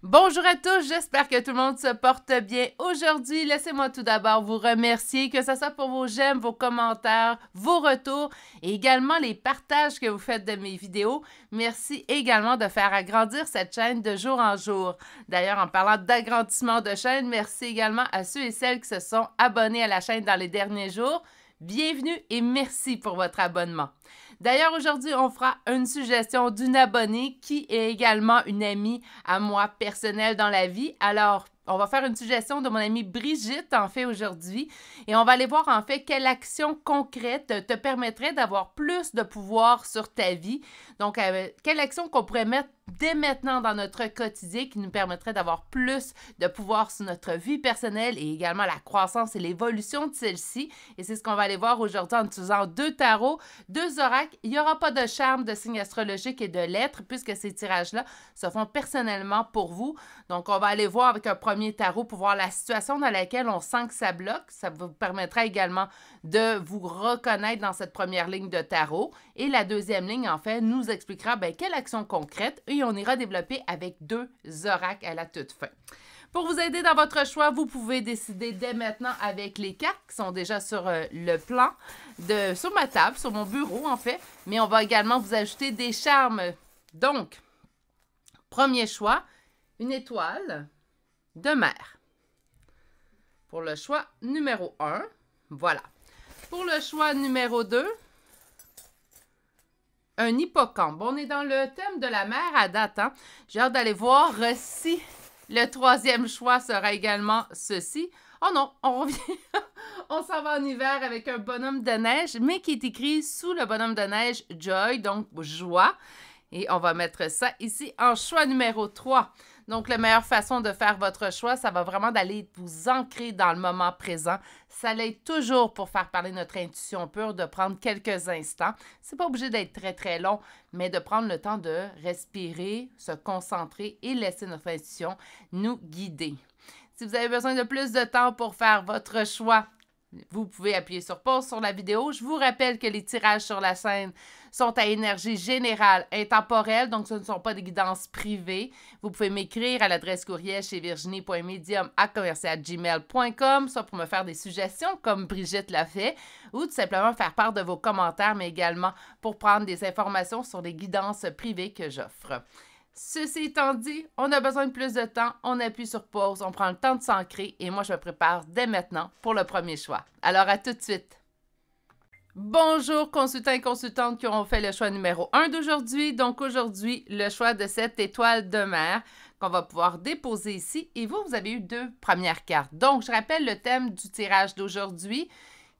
Bonjour à tous, j'espère que tout le monde se porte bien. Aujourd'hui, laissez-moi tout d'abord vous remercier, que ce soit pour vos j'aime, vos commentaires, vos retours et également les partages que vous faites de mes vidéos. Merci également de faire agrandir cette chaîne de jour en jour. D'ailleurs, en parlant d'agrandissement de chaîne, merci également à ceux et celles qui se sont abonnés à la chaîne dans les derniers jours. Bienvenue et merci pour votre abonnement. D'ailleurs, aujourd'hui, on fera une suggestion d'une abonnée qui est également une amie à moi personnelle dans la vie. Alors, on va faire une suggestion de mon amie Brigitte, en fait, aujourd'hui. Et on va aller voir, en fait, quelle action concrète te permettrait d'avoir plus de pouvoir sur ta vie. Donc, quelle action qu'on pourrait mettre dès maintenant dans notre quotidien qui nous permettrait d'avoir plus de pouvoir sur notre vie personnelle et également la croissance et l'évolution de celle-ci. Et c'est ce qu'on va aller voir aujourd'hui en utilisant deux tarots, deux oracles. Il n'y aura pas de charme, de signes astrologiques et de lettres puisque ces tirages-là se font personnellement pour vous. Donc, on va aller voir avec un premier tarot pour voir la situation dans laquelle on sent que ça bloque. Ça vous permettra également de vous reconnaître dans cette première ligne de tarot. Et la deuxième ligne, en fait, nous expliquera quelle action concrète et on ira développer avec deux oracles à la toute fin. Pour vous aider dans votre choix, vous pouvez décider dès maintenant avec les cartes qui sont déjà sur le plan, sur ma table, sur mon bureau en fait, mais on va également vous ajouter des charmes. Donc, premier choix, une étoile de mer. Pour le choix numéro 1, voilà. Pour le choix numéro 2, un hippocampe. On est dans le thème de la mer à date. Hein? J'ai hâte d'aller voir si le troisième choix sera également ceci. Oh non, on revient. On s'en va en hiver avec un bonhomme de neige, mais qui est écrit sous le bonhomme de neige Joy, donc joie. Et on va mettre ça ici en choix numéro 3. Donc, la meilleure façon de faire votre choix, ça va vraiment d'aller vous ancrer dans le moment présent. Ça l'aide toujours pour faire parler notre intuition pure, de prendre quelques instants. C'est pas obligé d'être très, très long, mais de prendre le temps de respirer, se concentrer et laisser notre intuition nous guider. Si vous avez besoin de plus de temps pour faire votre choix, vous pouvez appuyer sur pause sur la vidéo. Je vous rappelle que les tirages sur la scène sont à énergie générale intemporelle, donc ce ne sont pas des guidances privées. Vous pouvez m'écrire à l'adresse courriel chez virginie.medium@gmail.com, soit pour me faire des suggestions comme Brigitte l'a fait, ou tout simplement faire part de vos commentaires, mais également pour prendre des informations sur les guidances privées que j'offre. Ceci étant dit, on a besoin de plus de temps, on appuie sur pause, on prend le temps de s'ancrer et moi je me prépare dès maintenant pour le premier choix. Alors à tout de suite! Bonjour consultants et consultantes qui ont fait le choix numéro 1 d'aujourd'hui. Donc aujourd'hui, le choix de cette étoile de mer qu'on va pouvoir déposer ici. Et vous avez eu deux premières cartes. Donc je rappelle le thème du tirage d'aujourd'hui.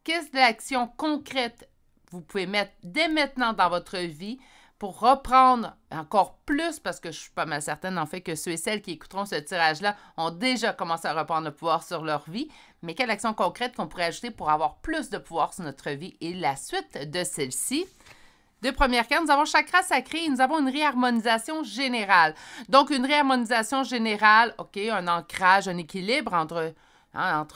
Quelle action concrète vous pouvez mettre dès maintenant dans votre vie pour reprendre encore plus, parce que je suis pas mal certaine en fait que ceux et celles qui écouteront ce tirage-là ont déjà commencé à reprendre le pouvoir sur leur vie, mais quelle action concrète qu'on pourrait ajouter pour avoir plus de pouvoir sur notre vie et la suite de celle-ci. Deux premières cartes, nous avons chakra sacré et nous avons une réharmonisation générale. Donc, une réharmonisation générale, OK, un ancrage, un équilibre entre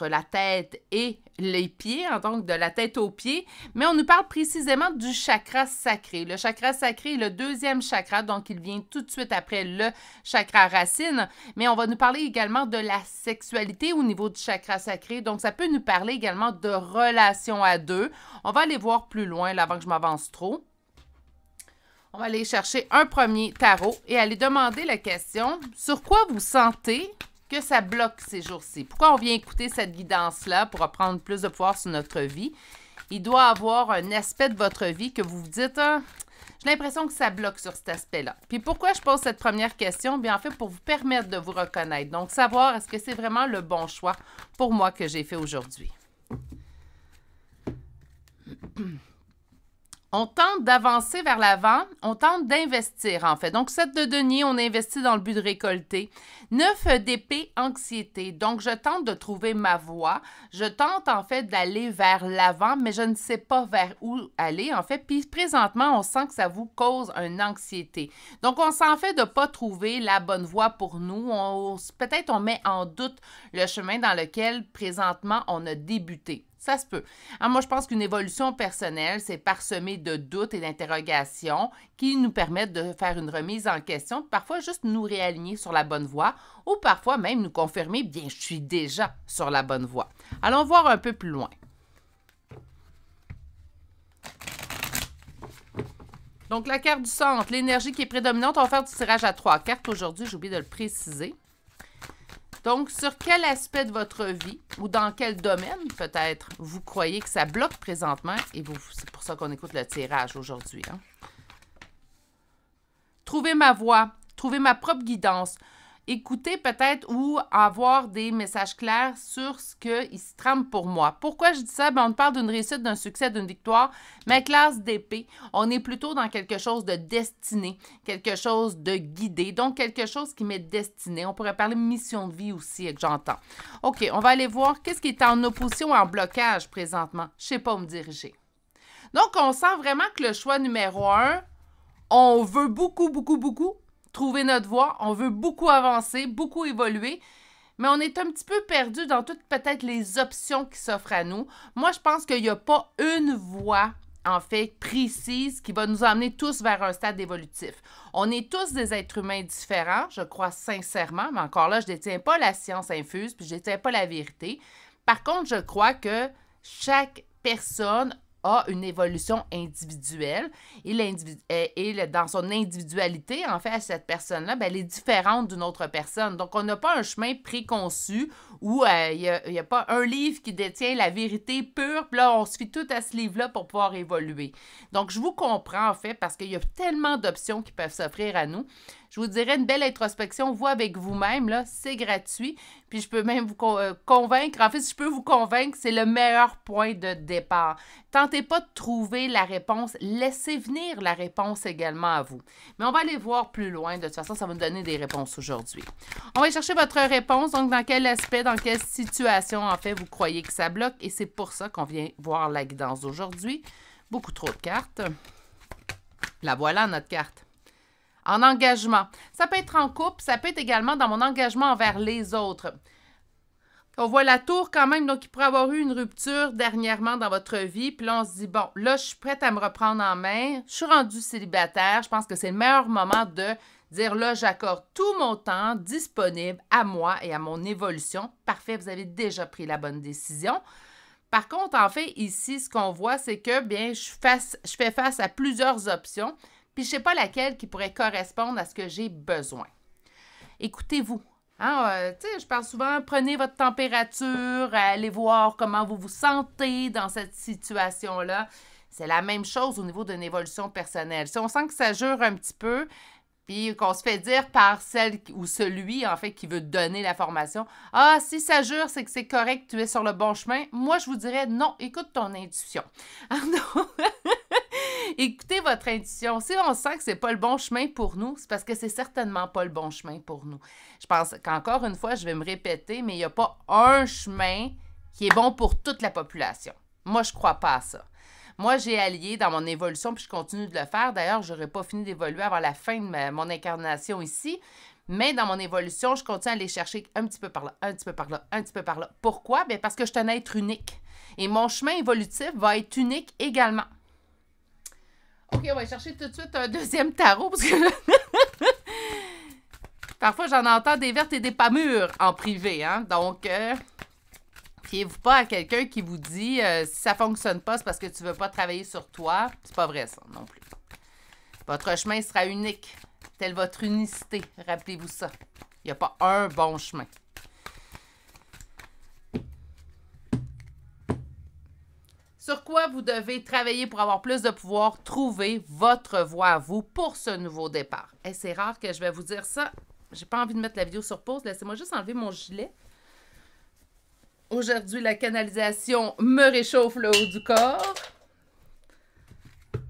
la tête et les pieds, donc de la tête aux pieds, mais on nous parle précisément du chakra sacré. Le chakra sacré est le deuxième chakra, donc il vient tout de suite après le chakra racine, mais on va nous parler également de la sexualité au niveau du chakra sacré, donc ça peut nous parler également de relations à deux. On va aller voir plus loin là, avant que je m'avance trop. On va aller chercher un premier tarot et aller demander la question « Sur quoi vous sentez que ça bloque ces jours-ci? » Pourquoi on vient écouter cette guidance-là pour reprendre plus de pouvoir sur notre vie? Il doit avoir un aspect de votre vie que vous vous dites ah, j'ai l'impression que ça bloque sur cet aspect-là. Puis pourquoi je pose cette première question? Bien en fait, pour vous permettre de vous reconnaître. Donc, savoir est-ce que c'est vraiment le bon choix pour moi que j'ai fait aujourd'hui. On tente d'avancer vers l'avant, on tente d'investir en fait. Donc, 7 de denier, on investit dans le but de récolter. 9 d'épée, anxiété. Donc, je tente de trouver ma voie. Je tente en fait d'aller vers l'avant, mais je ne sais pas vers où aller en fait. Puis présentement, on sent que ça vous cause une anxiété. Donc, on s'en fait de ne pas trouver la bonne voie pour nous. Peut-être on met en doute le chemin dans lequel présentement on a débuté. Ça se peut. Alors, moi, je pense qu'une évolution personnelle, c'est parsemé de doutes et d'interrogations qui nous permettent de faire une remise en question, parfois juste nous réaligner sur la bonne voie ou parfois même nous confirmer, bien, je suis déjà sur la bonne voie. Allons voir un peu plus loin. Donc, la carte du centre, l'énergie qui est prédominante, on va faire du tirage à 3 cartes aujourd'hui, j'ai oublié de le préciser. Donc, sur quel aspect de votre vie ou dans quel domaine, peut-être, vous croyez que ça bloque présentement, et c'est pour ça qu'on écoute le tirage aujourd'hui. Hein? Trouvez ma voie, trouvez ma propre guidance. Écoutez peut-être ou avoir des messages clairs sur ce qu'il se trame pour moi. Pourquoi je dis ça? Bien, on parle d'une réussite, d'un succès, d'une victoire. Ma classe d'épée, on est plutôt dans quelque chose de destiné, quelque chose de guidé, donc quelque chose qui m'est destiné. On pourrait parler de mission de vie aussi, que j'entends. OK, on va aller voir qu'est-ce qui est en opposition, en blocage présentement. Je ne sais pas où me diriger. Donc, on sent vraiment que le choix numéro 1, on veut beaucoup trouver notre voie, on veut beaucoup avancer, beaucoup évoluer, mais on est un petit peu perdu dans toutes peut-être les options qui s'offrent à nous. Moi, je pense qu'il n'y a pas une voie, en fait, précise qui va nous emmener tous vers un stade évolutif. On est tous des êtres humains différents, je crois sincèrement, mais encore là, je ne détiens pas la science infuse, puis je ne détiens pas la vérité. Par contre, je crois que chaque personne a une évolution individuelle et dans son individualité, en fait, cette personne-là, bien, elle est différente d'une autre personne. Donc, on n'a pas un chemin préconçu où il n'y a pas un livre qui détient la vérité pure, puis là, on se fie tout à ce livre-là pour pouvoir évoluer. Donc, je vous comprends, en fait, parce qu'il y a tellement d'options qui peuvent s'offrir à nous. Je vous dirais une belle introspection, vous avec vous-même, là, c'est gratuit. Puis je peux même vous convaincre, en fait, si je peux vous convaincre, c'est le meilleur point de départ. Tentez pas de trouver la réponse, laissez venir la réponse également à vous. Mais on va aller voir plus loin, de toute façon, ça va nous donner des réponses aujourd'hui. On va chercher votre réponse, donc dans quel aspect, dans quelle situation, en fait, vous croyez que ça bloque. Et c'est pour ça qu'on vient voir la guidance d'aujourd'hui. Beaucoup trop de cartes. La voilà, notre carte. En engagement. Ça peut être en couple, ça peut être également dans mon engagement envers les autres. On voit la tour quand même, donc il pourrait y avoir eu une rupture dernièrement dans votre vie. Puis là, on se dit, bon, là, je suis prête à me reprendre en main. Je suis rendue célibataire. Je pense que c'est le meilleur moment de dire, là, j'accorde tout mon temps disponible à moi et à mon évolution. Parfait, vous avez déjà pris la bonne décision. Par contre, en fait, ici, ce qu'on voit, c'est que, bien, je fais face à plusieurs options. Puis je ne sais pas laquelle qui pourrait correspondre à ce que j'ai besoin. Écoutez-vous. Hein, je parle souvent, prenez votre température, allez voir comment vous vous sentez dans cette situation-là. C'est la même chose au niveau d'une évolution personnelle. Si on sent que ça jure un petit peu, puis qu'on se fait dire par celle ou celui, en fait, qui veut donner la formation, « Ah, si ça jure, c'est que c'est correct, tu es sur le bon chemin. » Moi, je vous dirais, non, écoute ton intuition. Écoutez votre intuition. Si on sent que c'est pas le bon chemin pour nous, c'est parce que c'est certainement pas le bon chemin pour nous. Je pense qu'encore une fois, je vais me répéter, mais il n'y a pas un chemin qui est bon pour toute la population. Moi, je crois pas à ça. Moi, j'ai allié dans mon évolution, puis je continue de le faire. D'ailleurs, je n'aurais pas fini d'évoluer avant la fin de mon incarnation ici. Mais dans mon évolution, je continue à aller chercher un petit peu par là, un petit peu par là, un petit peu par là. Pourquoi? Bien, parce que je suis un être unique. Et mon chemin évolutif va être unique également. OK, on va chercher tout de suite un deuxième tarot, parce que parfois, j'en entends des vertes et des pas mûres en privé, hein. Donc, fiez-vous pas à quelqu'un qui vous dit si ça fonctionne pas, c'est parce que tu veux pas travailler sur toi. C'est pas vrai, ça, non plus. Votre chemin sera unique, telle votre unicité. Rappelez-vous ça. Il n'y a pas un bon chemin. Sur quoi vous devez travailler pour avoir plus de pouvoir, trouver votre voie à vous pour ce nouveau départ. Et c'est rare que je vais vous dire ça. J'ai pas envie de mettre la vidéo sur pause. Laissez-moi juste enlever mon gilet. Aujourd'hui, la canalisation me réchauffe le haut du corps.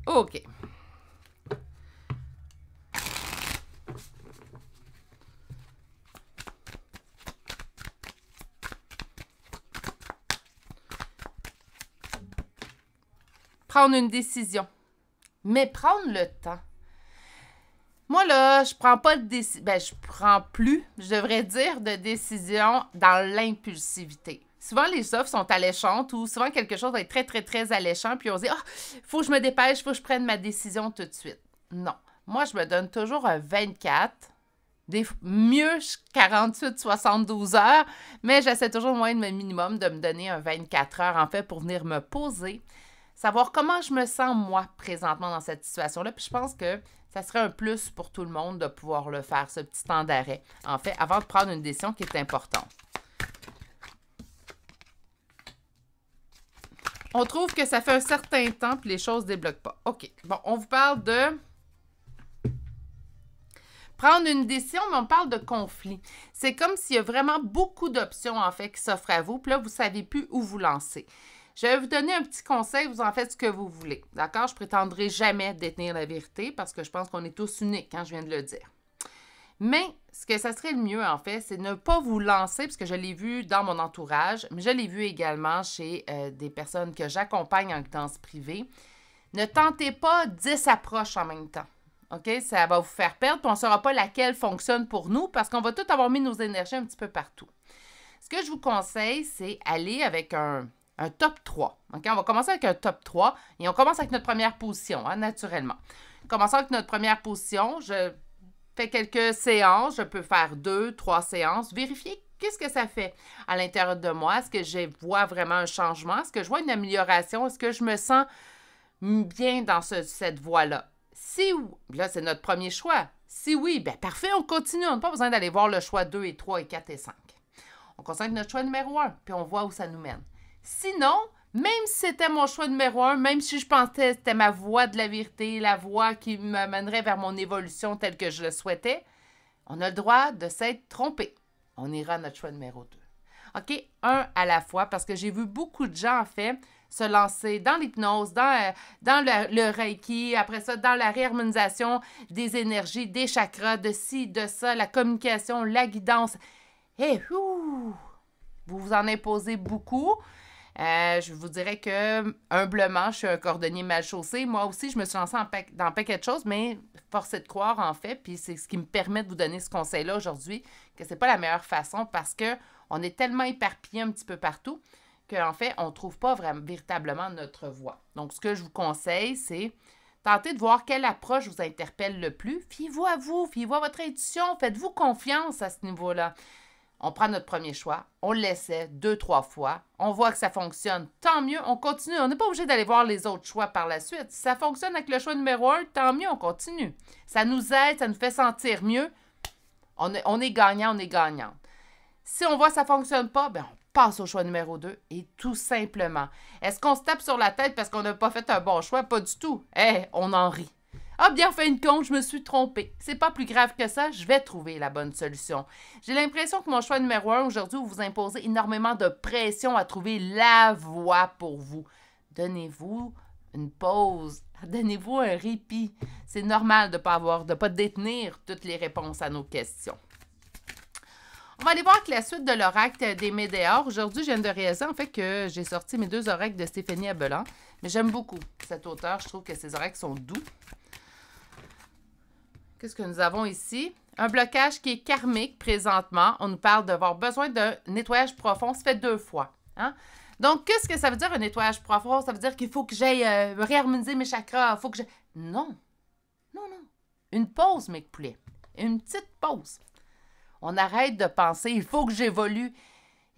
OK. Prendre une décision. Mais prendre le temps. Moi, là, je prends pas de décision. Ben, je prends plus, je devrais dire, de décision dans l'impulsivité. souvent les offres sont alléchantes ou souvent quelque chose va être très, très, très alléchant, puis on se dit « Ah, il faut que je me dépêche, il faut que je prenne ma décision tout de suite. » Non. Moi, je me donne toujours un 24, mieux 48, 72 heures, mais j'essaie toujours au moins de minimum de me donner un 24 heures, en fait, pour venir me poser, savoir comment je me sens, moi, présentement dans cette situation-là. Puis je pense que ça serait un plus pour tout le monde de pouvoir le faire, ce petit temps d'arrêt, en fait, avant de prendre une décision qui est importante. On trouve que ça fait un certain temps puis les choses ne débloquent pas. OK. Bon, on vous parle de prendre une décision, mais on parle de conflit. C'est comme s'il y a vraiment beaucoup d'options, en fait, qui s'offrent à vous. Puis là, vous ne savez plus où vous lancer. Je vais vous donner un petit conseil. Vous en faites ce que vous voulez. D'accord? Je ne prétendrai jamais détenir la vérité parce que je pense qu'on est tous uniques quand je viens de le dire. Mais ce que ça serait le mieux, en fait, c'est de ne pas vous lancer, parce que je l'ai vu dans mon entourage, mais je l'ai vu également chez des personnes que j'accompagne en guidance privée. Ne tentez pas 10 approches en même temps. OK? Ça va vous faire perdre, puis on ne saura pas laquelle fonctionne pour nous, parce qu'on va tout avoir mis nos énergies un petit peu partout. Ce que je vous conseille, c'est aller avec un top 3. OK? On va commencer avec un top 3, et on commence avec notre première position, hein, naturellement. Commençons avec notre première position. Je fais quelques séances, je peux faire 2, 3 séances, vérifier qu'est-ce que ça fait à l'intérieur de moi, est-ce que je vois vraiment un changement, est-ce que je vois une amélioration, est-ce que je me sens bien dans cette voie-là. Si oui, là c'est notre premier choix. Si oui, bien parfait, on continue, on n'a pas besoin d'aller voir le choix 2 et 3 et 4 et 5. On concentre notre choix numéro 1, puis on voit où ça nous mène. Sinon, même si c'était mon choix numéro 1, même si je pensais que c'était ma voie de la vérité, la voie qui me mènerait vers mon évolution telle que je le souhaitais, on a le droit de s'être trompé. On ira à notre choix numéro 2. OK? Un à la fois, parce que j'ai vu beaucoup de gens, en fait, se lancer dans l'hypnose, dans le Reiki, après ça, dans la réharmonisation des énergies, des chakras, de ci, de ça, la communication, la guidance. Et vous vous en imposez beaucoup. Je vous dirais que, humblement, je suis un cordonnier mal chaussé. Moi aussi, je me suis lancée dans un paquet de choses, mais force est de croire, en fait, puis c'est ce qui me permet de vous donner ce conseil-là aujourd'hui, que c'est pas la meilleure façon parce qu'on est tellement éparpillé un petit peu partout qu'en fait, on ne trouve pas véritablement notre voie. Donc, ce que je vous conseille, c'est tentez de voir quelle approche vous interpelle le plus. Fiez-vous à vous, fiez-vous à votre intuition, faites-vous confiance à ce niveau-là. On prend notre premier choix, on l'essaie 2, 3 fois, on voit que ça fonctionne, tant mieux, on continue. On n'est pas obligé d'aller voir les autres choix par la suite. Si ça fonctionne avec le choix numéro 1, tant mieux, on continue. Ça nous aide, ça nous fait sentir mieux. On est gagnant, on est gagnante. Si on voit que ça ne fonctionne pas, bien, on passe au choix numéro 2 et tout simplement. Est-ce qu'on se tape sur la tête parce qu'on n'a pas fait un bon choix? Pas du tout. On en rit. Ah, bien, en fin de compte, je me suis trompée. C'est pas plus grave que ça, je vais trouver la bonne solution. J'ai l'impression que mon choix numéro 1 aujourd'hui, vous imposez énormément de pression à trouver la voie pour vous. Donnez-vous une pause, donnez-vous un répit. C'est normal de ne pas détenir toutes les réponses à nos questions. On va aller voir avec la suite de l'oracle des Médéors. Aujourd'hui, je viens de réaliser en fait que j'ai sorti mes 2 oracles de Stéphanie Abelan. Mais j'aime beaucoup cet auteur. Je trouve que ses oracles sont doux. Qu'est-ce que nous avons ici? Un blocage qui est karmique présentement. On nous parle d'avoir besoin d'un nettoyage profond. Ça fait 2 fois. Hein? Donc, qu'est-ce que ça veut dire un nettoyage profond? Ça veut dire qu'il faut que j'aille réharmoniser mes chakras. Faut que Non. Non. Une pause, mes poulets. Une petite pause. On arrête de penser, il faut que j'évolue.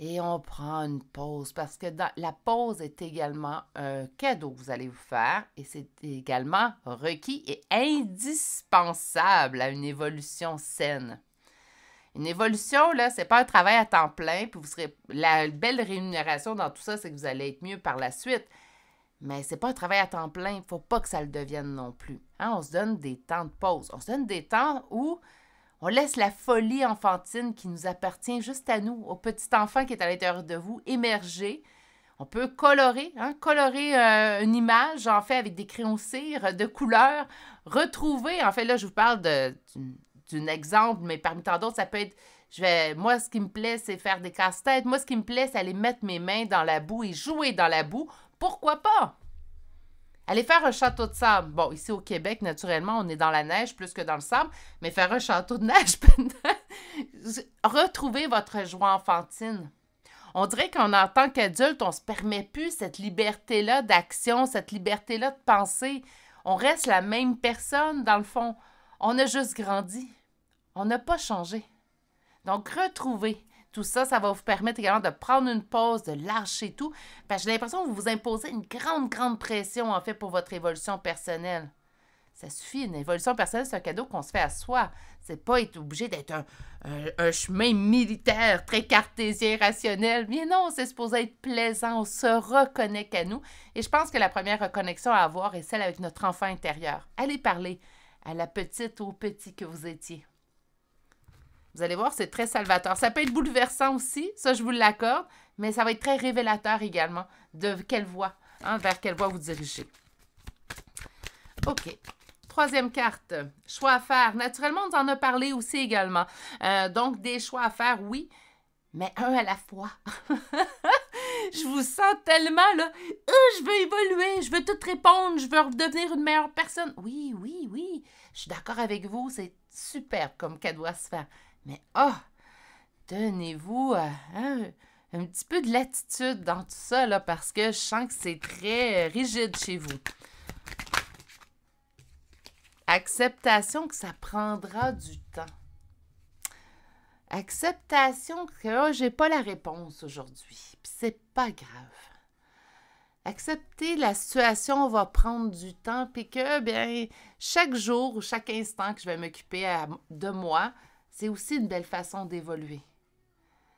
Et on prend une pause parce que la pause est également un cadeau que vous allez vous faire et c'est également requis et indispensable à une évolution saine. Une évolution, là, c'est pas un travail à temps plein, puis la belle rémunération dans tout ça, c'est que vous allez être mieux par la suite. Mais c'est pas un travail à temps plein, il faut pas que ça le devienne non plus. Hein? On se donne des temps de pause. On se donne des temps où on laisse la folie enfantine qui nous appartient juste à nous, au petit enfant qui est à l'intérieur de vous, émerger. On peut colorer une image, en fait, avec des crayons cire de couleurs, retrouver, en fait, là, je vous parle d'un exemple, mais parmi tant d'autres, ça peut être, moi, ce qui me plaît, c'est faire des casse-têtes. Moi, ce qui me plaît, c'est aller mettre mes mains dans la boue et jouer dans la boue. Pourquoi pas? Aller faire un château de sable. Bon, ici au Québec, naturellement, on est dans la neige plus que dans le sable, mais faire un château de neige, retrouvez votre joie enfantine. On dirait qu'en tant qu'adulte, on ne se permet plus cette liberté-là d'action, cette liberté-là de penser. On reste la même personne, dans le fond. On a juste grandi. On n'a pas changé. Donc, retrouver tout ça, ça va vous permettre également de prendre une pause, de lâcher tout. Parce que j'ai l'impression que vous vous imposez une grande, grande pression, en fait, pour votre évolution personnelle. Ça suffit, une évolution personnelle, c'est un cadeau qu'on se fait à soi. C'est pas être obligé d'être un chemin militaire, très cartésien, rationnel. Mais non, c'est supposé être plaisant, on se reconnecte à nous. Et je pense que la première reconnexion à avoir est celle avec notre enfant intérieur. Allez parler à la petite ou au petit que vous étiez. Vous allez voir, c'est très salvateur. Ça peut être bouleversant aussi, ça je vous l'accorde, mais ça va être très révélateur également de quelle voie, vers quelle voie vous dirigez. OK. Troisième carte, choix à faire. Naturellement, on en a parlé aussi également. Donc, des choix à faire, oui, mais un à la fois. Je vous sens tellement, là, je veux évoluer, je veux tout répondre, je veux devenir une meilleure personne. Oui, oui, oui, je suis d'accord avec vous, c'est super comme cadeau à se faire. Mais, donnez-vous un petit peu de latitude dans tout ça, là, parce que je sens que c'est très rigide chez vous. Acceptation que ça prendra du temps. Acceptation que j'ai pas la réponse aujourd'hui. Puis c'est pas grave. Accepter la situation va prendre du temps, puis que, bien, chaque jour ou chaque instant que je vais m'occuper de moi, c'est aussi une belle façon d'évoluer.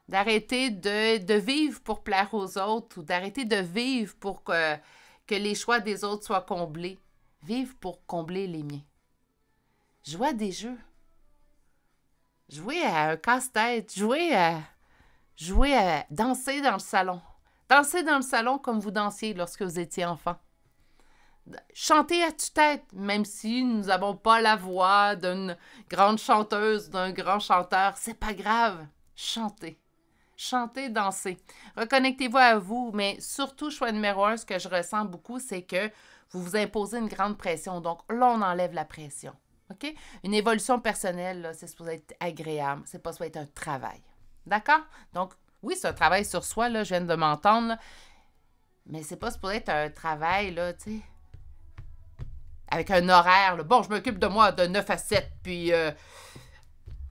D'arrêter de vivre pour plaire aux autres ou d'arrêter de vivre pour que les choix des autres soient comblés. Vivre pour combler les miens. Jouer à des jeux. Jouer à un casse-tête. Jouer à danser dans le salon. Danser dans le salon comme vous dansiez lorsque vous étiez enfant. Chanter à tue-tête, même si nous n'avons pas la voix d'une grande chanteuse, d'un grand chanteur, c'est pas grave. Chantez. Chantez, dansez. Reconnectez-vous à vous, mais surtout, choix numéro 1, ce que je ressens beaucoup, c'est que vous vous imposez une grande pression. Donc là, on enlève la pression. OK? Une évolution personnelle, là, c'est supposé être agréable. C'est pas supposé être un travail. D'accord? Donc, oui, c'est un travail sur soi, là, je viens de m'entendre, là, mais c'est pas supposé être un travail, là, tu sais, avec un horaire, là. Bon, je m'occupe de moi de 9 à 7, puis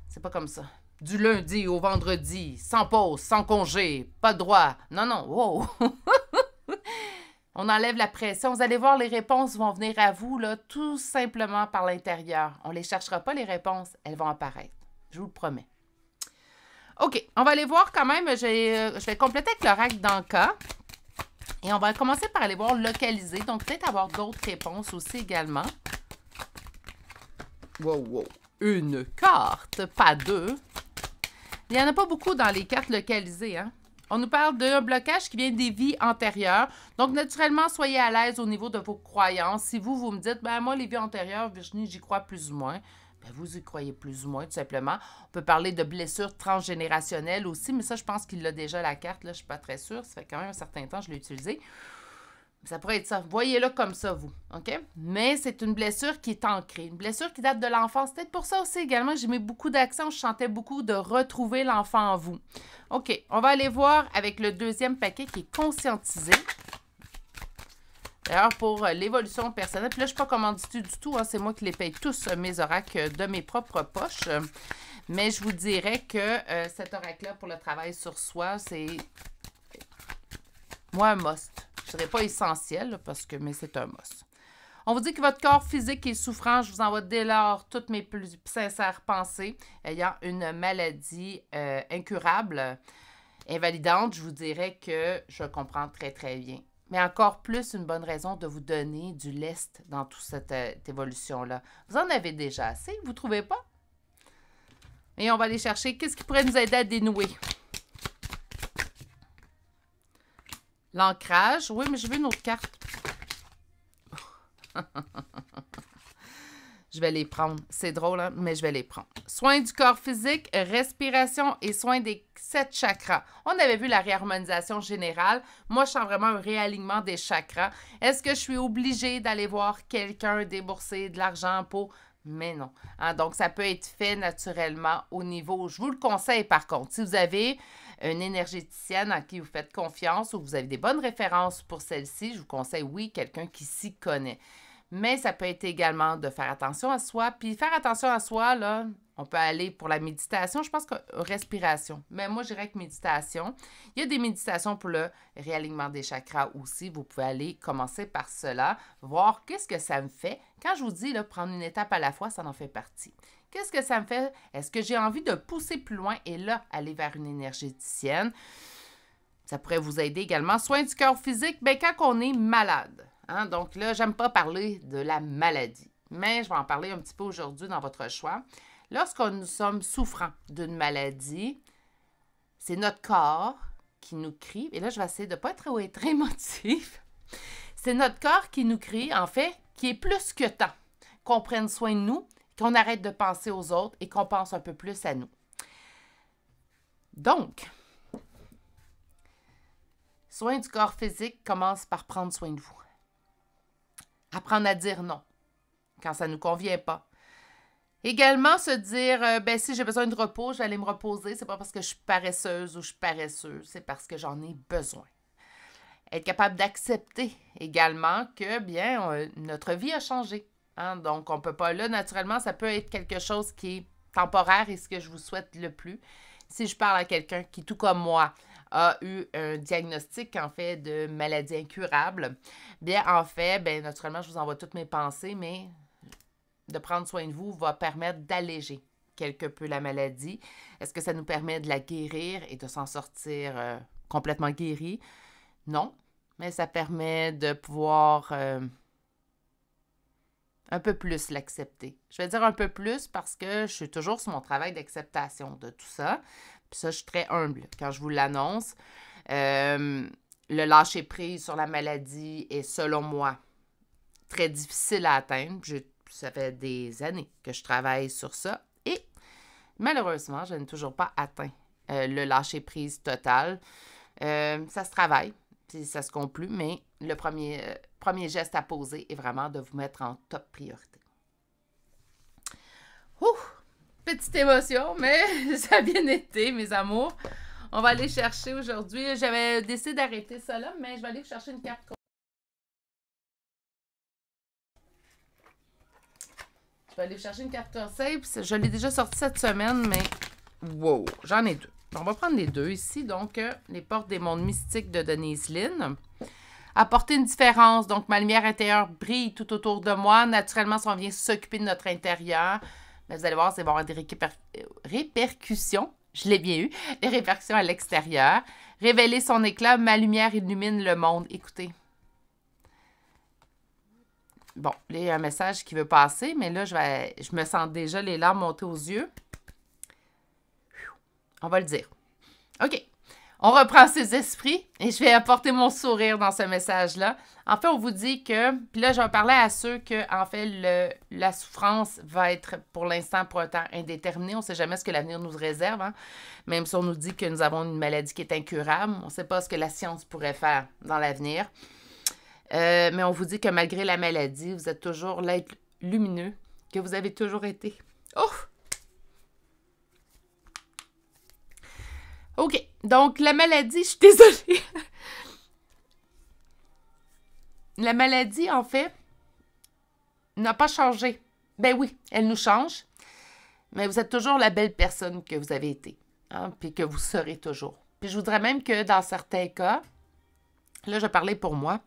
c'est pas comme ça. Du lundi au vendredi, sans pause, sans congé, pas de droit. Non, non, wow! On enlève la pression. Vous allez voir, les réponses vont venir à vous, là, tout simplement par l'intérieur. On ne les cherchera pas, les réponses. Elles vont apparaître. Je vous le promets. OK, on va aller voir quand même. Je vais compléter avec l'oracle d'Anka. Et on va commencer par aller voir localiser. Donc, peut-être avoir d'autres réponses aussi également. Wow, wow. Une carte, pas deux. Il n'y en a pas beaucoup dans les cartes localisées, hein? On nous parle d'un blocage qui vient des vies antérieures. Donc, naturellement, soyez à l'aise au niveau de vos croyances. Si vous me dites, ben moi, les vies antérieures, Virginie, j'y crois plus ou moins. Ben, vous y croyez plus ou moins, tout simplement. On peut parler de blessures transgénérationnelles aussi, mais ça, je pense qu'il a déjà la carte. Là, je ne suis pas très sûre. Ça fait quand même un certain temps que je l'ai utilisée. Ça pourrait être ça. Voyez-le comme ça, vous. OK? Mais c'est une blessure qui est ancrée. Une blessure qui date de l'enfance. Peut-être pour ça aussi également, j'ai mis beaucoup d'accent. Je sentais beaucoup de retrouver l'enfant en vous. OK. On va aller voir avec le deuxième paquet qui est conscientisé. D'ailleurs, pour l'évolution personnelle. Puis là, je ne suis pas commanditée du tout. Hein, c'est moi qui les paye tous, mes oracles, de mes propres poches. Mais je vous dirais que cet oracle-là, pour le travail sur soi, c'est, moi, un must. Je ne dirais pas essentiel, là, mais c'est un must. On vous dit que votre corps physique est souffrant. Je vous envoie dès lors toutes mes plus sincères pensées ayant une maladie incurable, invalidante. Je vous dirais que je comprends très, très bien. Mais encore plus, une bonne raison de vous donner du lest dans toute cette évolution-là. Vous en avez déjà assez, vous ne trouvez pas? Et on va aller chercher qu'est-ce qui pourrait nous aider à dénouer. L'ancrage. Oui, mais je veux une autre carte. Je vais les prendre. C'est drôle, hein? Mais je vais les prendre. Soins du corps physique, respiration et soins des 7 chakras. On avait vu la réharmonisation générale. Moi, je sens vraiment un réalignement des chakras. Est-ce que je suis obligée d'aller voir quelqu'un débourser de l'argent pour... Mais non. Hein? Donc, ça peut être fait naturellement au niveau... Je vous le conseille, par contre. Si vous avez une énergéticienne à qui vous faites confiance ou vous avez des bonnes références pour celle-ci, je vous conseille, oui, quelqu'un qui s'y connaît. Mais ça peut être également de faire attention à soi. Puis faire attention à soi, là, on peut aller pour la méditation. Je pense que respiration. Mais moi, je dirais que méditation. Il y a des méditations pour le réalignement des chakras aussi. Vous pouvez aller commencer par cela, voir qu'est-ce que ça me fait. Quand je vous dis, là, prendre une étape à la fois, ça en fait partie. Qu'est-ce que ça me fait? Est-ce que j'ai envie de pousser plus loin et là, aller vers une énergéticienne? Ça pourrait vous aider également. Soins du corps physique, bien, quand on est malade. Hein, donc là, j'aime pas parler de la maladie, mais je vais en parler un petit peu aujourd'hui dans votre choix. Lorsque nous sommes souffrants d'une maladie, c'est notre corps qui nous crie, et là, je vais essayer de ne pas être très émotive. C'est notre corps qui nous crie, en fait, qui est plus que temps qu'on prenne soin de nous, qu'on arrête de penser aux autres et qu'on pense un peu plus à nous. Donc, soin du corps physique commence par prendre soin de vous. Apprendre à dire non quand ça ne nous convient pas. Également, se dire, si j'ai besoin de repos, je vais aller me reposer. C'est pas parce que je suis paresseuse ou je suis paresseux, c'est parce que j'en ai besoin. Être capable d'accepter également que, notre vie a changé. Hein? Donc, on peut pas, là, naturellement, ça peut être quelque chose qui est temporaire et ce que je vous souhaite le plus. Si je parle à quelqu'un qui, tout comme moi, a eu un diagnostic, en fait, de maladie incurable, naturellement, je vous envoie toutes mes pensées, mais de prendre soin de vous va permettre d'alléger quelque peu la maladie. Est-ce que ça nous permet de la guérir et de s'en sortir complètement guéri? Non, mais ça permet de pouvoir un peu plus l'accepter. Je vais dire un peu plus parce que je suis toujours sur mon travail d'acceptation de tout ça. Puis ça, je suis très humble quand je vous l'annonce. Le lâcher-prise sur la maladie est, selon moi, très difficile à atteindre. Ça fait des années que je travaille sur ça. Et malheureusement, je n'ai toujours pas atteint le lâcher-prise total. Ça se travaille, puis ça se conclut, mais le premier geste à poser est vraiment de vous mettre en top priorité. Petite émotion, mais ça a bien été, mes amours. On va aller chercher aujourd'hui. J'avais décidé d'arrêter ça là, mais je vais aller chercher une carte. Je vais aller chercher une carte conseil. Je l'ai déjà sortie cette semaine, mais wow, j'en ai deux. On va prendre les deux ici. Donc, les portes des mondes mystiques de Denise Linn. Apporter une différence. Donc, ma lumière intérieure brille tout autour de moi. Naturellement, si on vient s'occuper de notre intérieur, mais vous allez voir, ça va avoir des répercussions. Je l'ai bien eu. Des répercussions à l'extérieur. Révéler son éclat. Ma lumière illumine le monde. Écoutez. Bon, là, il y a un message qui veut passer, mais là, je me sens déjà les larmes monter aux yeux. On va le dire. OK. On reprend ses esprits et je vais apporter mon sourire dans ce message-là. En fait, on vous dit que... Puis là, je vais parler à ceux que, en fait, la souffrance va être pour l'instant pour un temps indéterminé. On ne sait jamais ce que l'avenir nous réserve. Hein? Même si on nous dit que nous avons une maladie qui est incurable, on ne sait pas ce que la science pourrait faire dans l'avenir. Mais on vous dit que malgré la maladie, vous êtes toujours l'être lumineux que vous avez toujours été. Oh! OK. Donc, la maladie, je suis désolée. La maladie, en fait, n'a pas changé. Ben oui, elle nous change. Mais vous êtes toujours la belle personne que vous avez été. Hein, puis que vous serez toujours. Puis je voudrais même que dans certains cas, là, je parlais pour moi,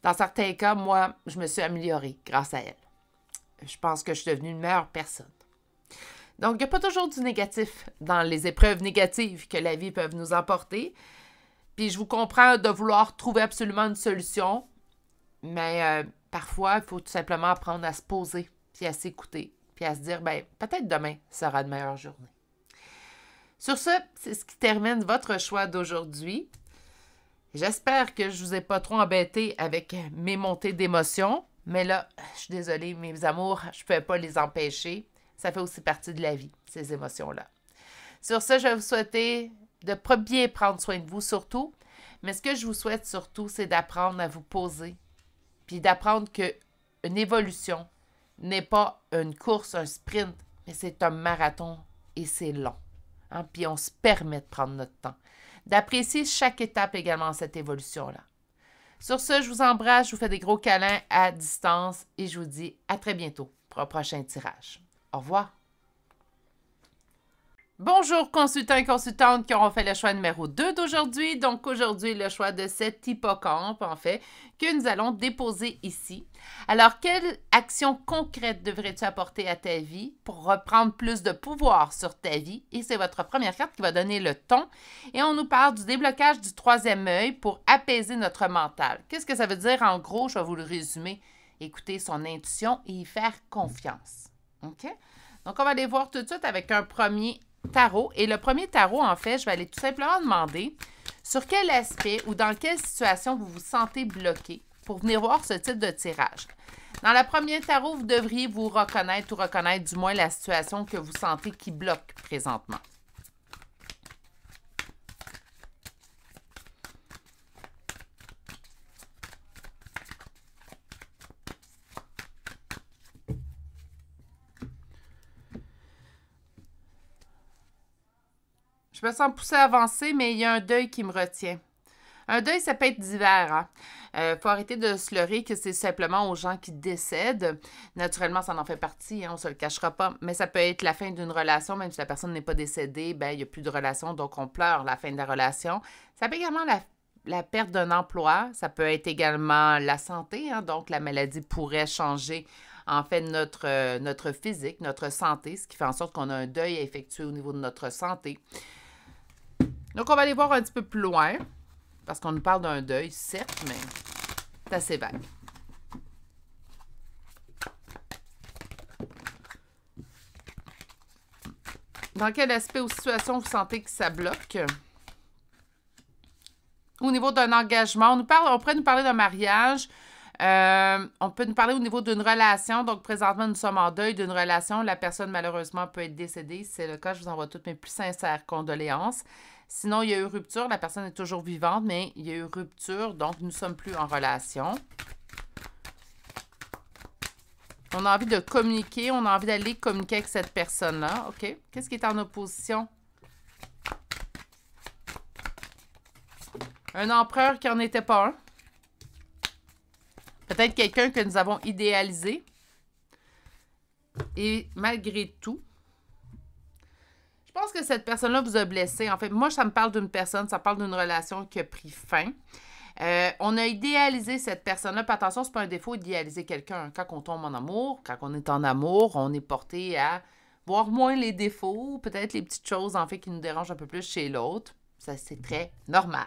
dans certains cas, moi, je me suis améliorée grâce à elle. Je pense que je suis devenue une meilleure personne. Donc, il n'y a pas toujours du négatif dans les épreuves négatives que la vie peut nous emporter. Puis, je vous comprends de vouloir trouver absolument une solution, mais parfois, il faut tout simplement apprendre à se poser, puis à s'écouter, puis à se dire, peut-être demain sera une meilleure journée. Sur ce, c'est ce qui termine votre choix d'aujourd'hui. J'espère que je ne vous ai pas trop embêté avec mes montées d'émotions, mais là, je suis désolée, mes amours, je ne peux pas les empêcher. Ça fait aussi partie de la vie, ces émotions-là. Sur ce, je vais vous souhaiter de bien prendre soin de vous surtout, mais ce que je vous souhaite surtout, c'est d'apprendre à vous poser, puis d'apprendre qu'une évolution n'est pas une course, un sprint, mais c'est un marathon et c'est long. Hein? Puis on se permet de prendre notre temps, d'apprécier chaque étape également de cette évolution-là. Sur ce, je vous embrasse, je vous fais des gros câlins à distance et je vous dis à très bientôt pour un prochain tirage. Au revoir. Bonjour consultants et consultantes qui auront fait le choix numéro 2 d'aujourd'hui. Donc aujourd'hui, le choix de cet hippocampe, en fait, que nous allons déposer ici. Alors, quelle action concrète devrais-tu apporter à ta vie pour reprendre plus de pouvoir sur ta vie? Et c'est votre première carte qui va donner le ton. Et on nous parle du déblocage du troisième œil pour apaiser notre mental. Qu'est-ce que ça veut dire? En gros, je vais vous le résumer. Écouter son intuition et y faire confiance. OK? Donc, on va aller voir tout de suite avec un premier tarot. Et le premier tarot, en fait, je vais aller tout simplement demander sur quel aspect ou dans quelle situation vous vous sentez bloqué pour venir voir ce type de tirage. Dans le premier tarot, vous devriez vous reconnaître ou reconnaître du moins la situation que vous sentez qui bloque présentement. Je me sens poussée à avancer, mais il y a un deuil qui me retient. Un deuil, ça peut être divers. Il faut arrêter de se leurrer que c'est simplement aux gens qui décèdent. Naturellement, ça en fait partie, on ne se le cachera pas. Mais ça peut être la fin d'une relation, même si la personne n'est pas décédée, ben, il n'y a plus de relation, donc on pleure la fin de la relation. Ça peut également la perte d'un emploi. Ça peut être également la santé, donc la maladie pourrait changer en fait notre physique, notre santé, ce qui fait en sorte qu'on a un deuil à effectuer au niveau de notre santé. Donc, on va aller voir un petit peu plus loin, parce qu'on nous parle d'un deuil, certes, mais c'est assez vague. Dans quel aspect ou situation vous sentez que ça bloque? Au niveau d'un engagement, on pourrait nous parler d'un mariage. On peut nous parler au niveau d'une relation. Donc, présentement, nous sommes en deuil d'une relation. La personne, malheureusement, peut être décédée. Si c'est le cas, je vous envoie toutes mes plus sincères condoléances. Sinon, il y a eu rupture. La personne est toujours vivante, mais il y a eu rupture. Donc, nous ne sommes plus en relation. On a envie de communiquer. On a envie d'aller communiquer avec cette personne-là. OK. Qu'est-ce qui est en opposition? Un empereur qui n'en était pas un. Peut-être quelqu'un que nous avons idéalisé. Et malgré tout, je pense que cette personne-là vous a blessé. En fait, moi, ça me parle d'une personne, ça parle d'une relation qui a pris fin. On a idéalisé cette personne-là. Puis attention, ce n'est pas un défaut d'idéaliser quelqu'un. Quand on tombe en amour, quand on est en amour, on est porté à voir moins les défauts, peut-être les petites choses, en fait, qui nous dérangent un peu plus chez l'autre. Ça, c'est très normal.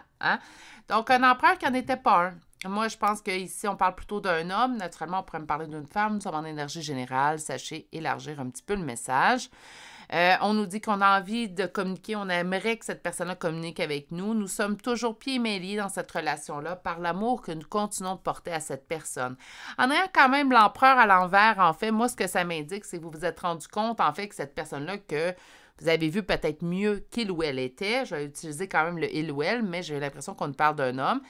Donc, un empereur qui n'en était pas un. Moi, je pense qu'ici, on parle plutôt d'un homme. Naturellement, on pourrait me parler d'une femme. Nous sommes en énergie générale. Sachez élargir un petit peu le message. On nous dit qu'on a envie de communiquer. On aimerait que cette personne-là communique avec nous. Nous sommes toujours pieds et mains liés dans cette relation-là par l'amour que nous continuons de porter à cette personne. En ayant quand même l'empereur à l'envers, en fait, moi, ce que ça m'indique, c'est que vous vous êtes rendu compte, en fait, que cette personne-là, que vous avez vu peut-être mieux qu'il ou elle était. Je vais utiliser quand même le il ou elle, mais j'ai l'impression qu'on nous parle d'un homme.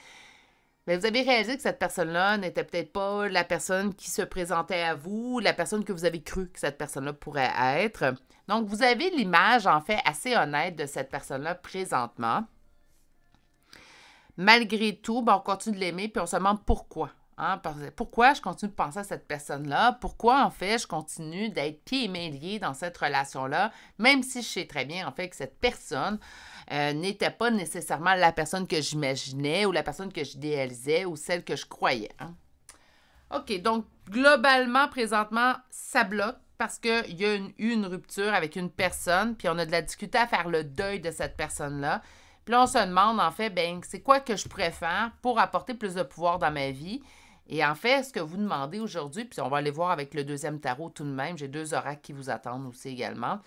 Mais vous avez réalisé que cette personne-là n'était peut-être pas la personne qui se présentait à vous, la personne que vous avez cru que cette personne-là pourrait être. Donc, vous avez l'image, en fait, assez honnête de cette personne-là présentement. Malgré tout, on continue de l'aimer, puis on se demande pourquoi. Pourquoi je continue de penser à cette personne-là? Pourquoi, en fait, je continue d'être pieds et mains liés dans cette relation-là, même si je sais très bien, en fait, que cette personne n'était pas nécessairement la personne que j'imaginais ou la personne que j'idéalisais ou celle que je croyais. OK, donc, globalement, présentement, ça bloque parce qu'il y a eu une rupture avec une personne, puis on a de la difficulté à faire le deuil de cette personne-là. Puis là, on se demande, en fait, c'est quoi que je pourrais faire pour apporter plus de pouvoir dans ma vie? Et en fait, ce que vous demandez aujourd'hui, puis on va aller voir avec le deuxième tarot tout de même, j'ai 2 oracles qui vous attendent aussi également.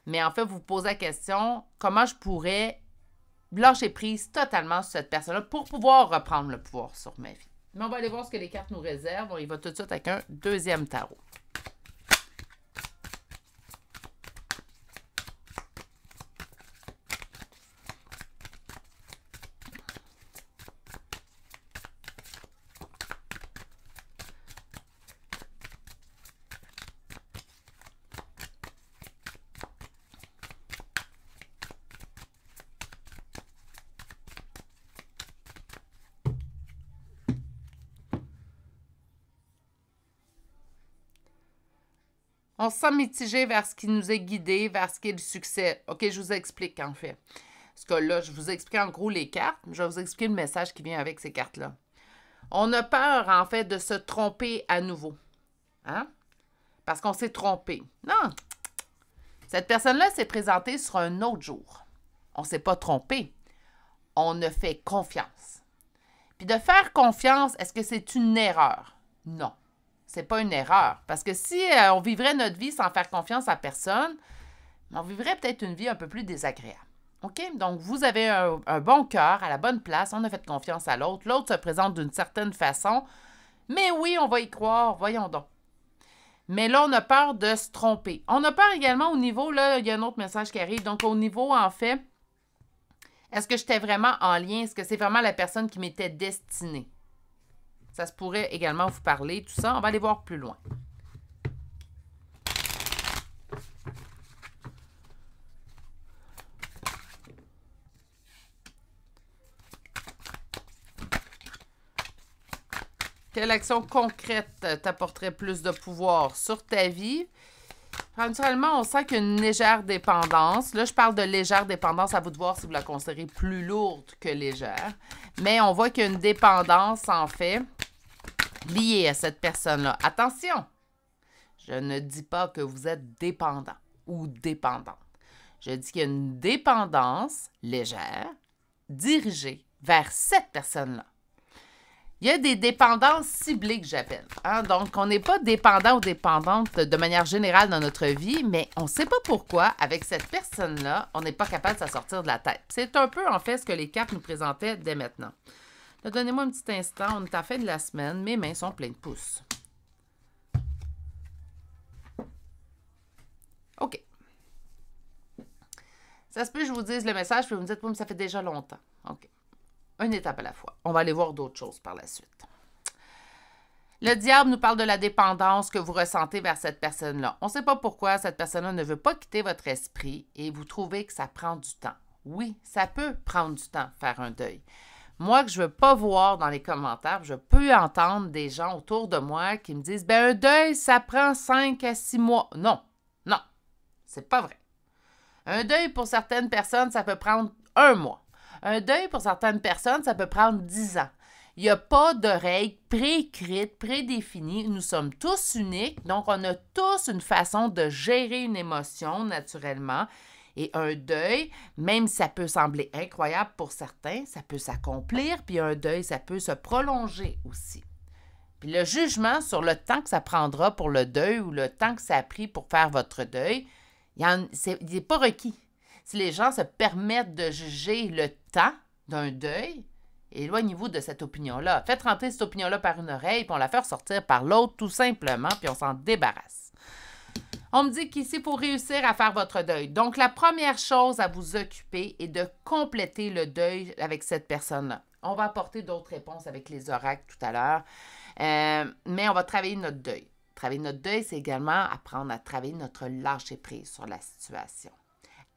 Mais en fait, vous vous posez la question, comment je pourrais lâcher prise totalement sur cette personne-là pour pouvoir reprendre le pouvoir sur ma vie? Mais on va aller voir ce que les cartes nous réservent. On y va tout de suite avec un deuxième tarot. On se sent mitigé vers ce qui nous est guidé, vers ce qui est le succès. OK, je vous explique en fait. Parce que là, je vous explique en gros les cartes. Je vais vous expliquer le message qui vient avec ces cartes-là. On a peur en fait de se tromper à nouveau. Hein? Parce qu'on s'est trompé. Non! Cette personne-là s'est présentée sur un autre jour. On ne s'est pas trompé. On a fait confiance. Puis de faire confiance, est-ce que c'est une erreur? Non. C'est pas une erreur. Parce que si on vivrait notre vie sans faire confiance à personne, on vivrait peut-être une vie un peu plus désagréable. OK? Donc, vous avez un bon cœur à la bonne place. On a fait confiance à l'autre. L'autre se présente d'une certaine façon. Mais oui, on va y croire. Voyons donc. Mais là, on a peur de se tromper. On a peur également au niveau, là, il y a un autre message qui arrive. Donc, au niveau, en fait, est-ce que j'étais vraiment en lien? Est-ce que c'est vraiment la personne qui m'était destinée? Ça se pourrait également vous parler, tout ça. On va aller voir plus loin. Quelle action concrète t'apporterait plus de pouvoir sur ta vie? Naturellement, on sent qu'il y a une légère dépendance. Là, je parle de légère dépendance, à vous de voir si vous la considérez plus lourde que légère. Mais on voit qu'il y a une dépendance, en fait, liée à cette personne-là. Attention! Je ne dis pas que vous êtes dépendant ou dépendante. Je dis qu'il y a une dépendance légère dirigée vers cette personne-là. Il y a des dépendances ciblées que j'appelle. Hein? Donc, on n'est pas dépendant ou dépendante de manière générale dans notre vie, mais on ne sait pas pourquoi, avec cette personne-là, on n'est pas capable de s'en sortir de la tête. C'est un peu, en fait, ce que les cartes nous présentaient dès maintenant. Donnez-moi un petit instant. On est à la fin de la semaine. Mes mains sont pleines de pouces. OK. Ça se peut que je vous dise le message, puis vous me dites, oui, mais ça fait déjà longtemps. OK. Une étape à la fois. On va aller voir d'autres choses par la suite. Le diable nous parle de la dépendance que vous ressentez vers cette personne-là. On ne sait pas pourquoi cette personne-là ne veut pas quitter votre esprit et vous trouvez que ça prend du temps. Oui, ça peut prendre du temps faire un deuil. Moi, que je ne veux pas voir dans les commentaires, je peux entendre des gens autour de moi qui me disent « Ben, un deuil, ça prend 5 à 6 mois. » Non, non, c'est pas vrai. Un deuil, pour certaines personnes, ça peut prendre 1 mois. Un deuil, pour certaines personnes, ça peut prendre 10 ans. Il n'y a pas de règles préécrites, prédéfinies. Nous sommes tous uniques, donc on a tous une façon de gérer une émotion naturellement. Et un deuil, même si ça peut sembler incroyable pour certains, ça peut s'accomplir, puis un deuil, ça peut se prolonger aussi. Puis le jugement sur le temps que ça prendra pour le deuil ou le temps que ça a pris pour faire votre deuil, il n'est pas requis. Si les gens se permettent de juger le temps d'un deuil, éloignez-vous de cette opinion-là. Faites rentrer cette opinion-là par une oreille, puis on la fait ressortir par l'autre, tout simplement, puis on s'en débarrasse. On me dit qu'ici, il faut réussir à faire votre deuil. Donc, la première chose à vous occuper est de compléter le deuil avec cette personne-là. On va apporter d'autres réponses avec les oracles tout à l'heure, mais on va travailler notre deuil. Travailler notre deuil, c'est également apprendre à travailler notre lâcher-prise sur la situation.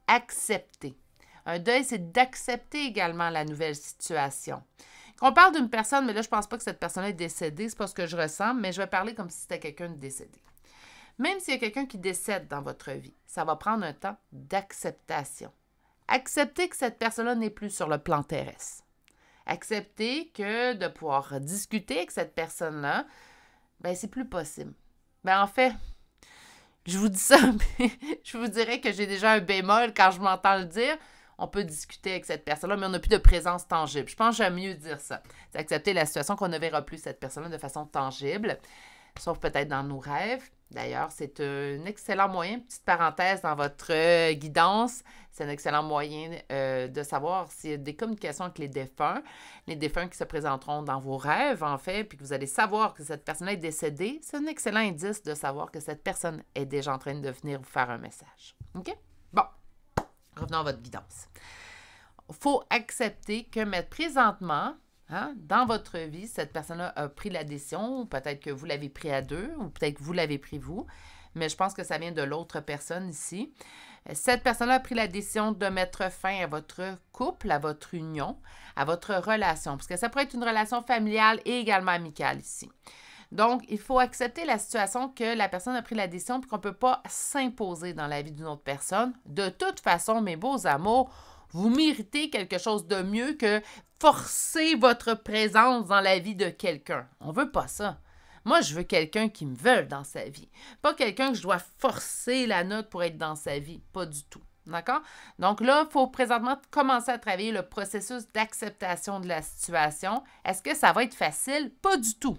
Accepter. Un deuil, c'est d'accepter également la nouvelle situation. On parle d'une personne, mais là, je ne pense pas que cette personne est décédée, c'est pas ce que je ressens, mais je vais parler comme si c'était quelqu'un de décédé. Même s'il y a quelqu'un qui décède dans votre vie, ça va prendre un temps d'acceptation. Accepter que cette personne-là n'est plus sur le plan terrestre. Accepter que de pouvoir discuter avec cette personne-là, ben c'est plus possible. Ben en fait, je vous dis ça, mais je vous dirais que j'ai déjà un bémol quand je m'entends le dire. On peut discuter avec cette personne-là, mais on n'a plus de présence tangible. Je pense que j'aime mieux dire ça. C'est accepter la situation qu'on ne verra plus cette personne-là de façon tangible, sauf peut-être dans nos rêves. D'ailleurs, c'est un excellent moyen, petite parenthèse dans votre guidance, c'est un excellent moyen de savoir s'il y a des communications avec les défunts qui se présenteront dans vos rêves, en fait, puis que vous allez savoir que cette personne est décédée. C'est un excellent indice de savoir que cette personne est déjà en train de venir vous faire un message. OK? Bon, revenons à votre guidance. Il faut accepter que présentement, hein, dans votre vie, cette personne-là a pris la décision, ou peut-être que vous l'avez pris à deux, ou peut-être que vous l'avez pris vous, mais je pense que ça vient de l'autre personne ici. Cette personne-là a pris la décision de mettre fin à votre couple, à votre union, à votre relation, parce que ça pourrait être une relation familiale et également amicale ici. Donc, il faut accepter la situation que la personne a pris la décision et qu'on ne peut pas s'imposer dans la vie d'une autre personne. De toute façon, mes beaux amours, vous méritez quelque chose de mieux que forcer votre présence dans la vie de quelqu'un. On ne veut pas ça. Moi, je veux quelqu'un qui me veuille dans sa vie. Pas quelqu'un que je dois forcer la note pour être dans sa vie. Pas du tout. D'accord? Donc là, il faut présentement commencer à travailler le processus d'acceptation de la situation. Est-ce que ça va être facile? Pas du tout.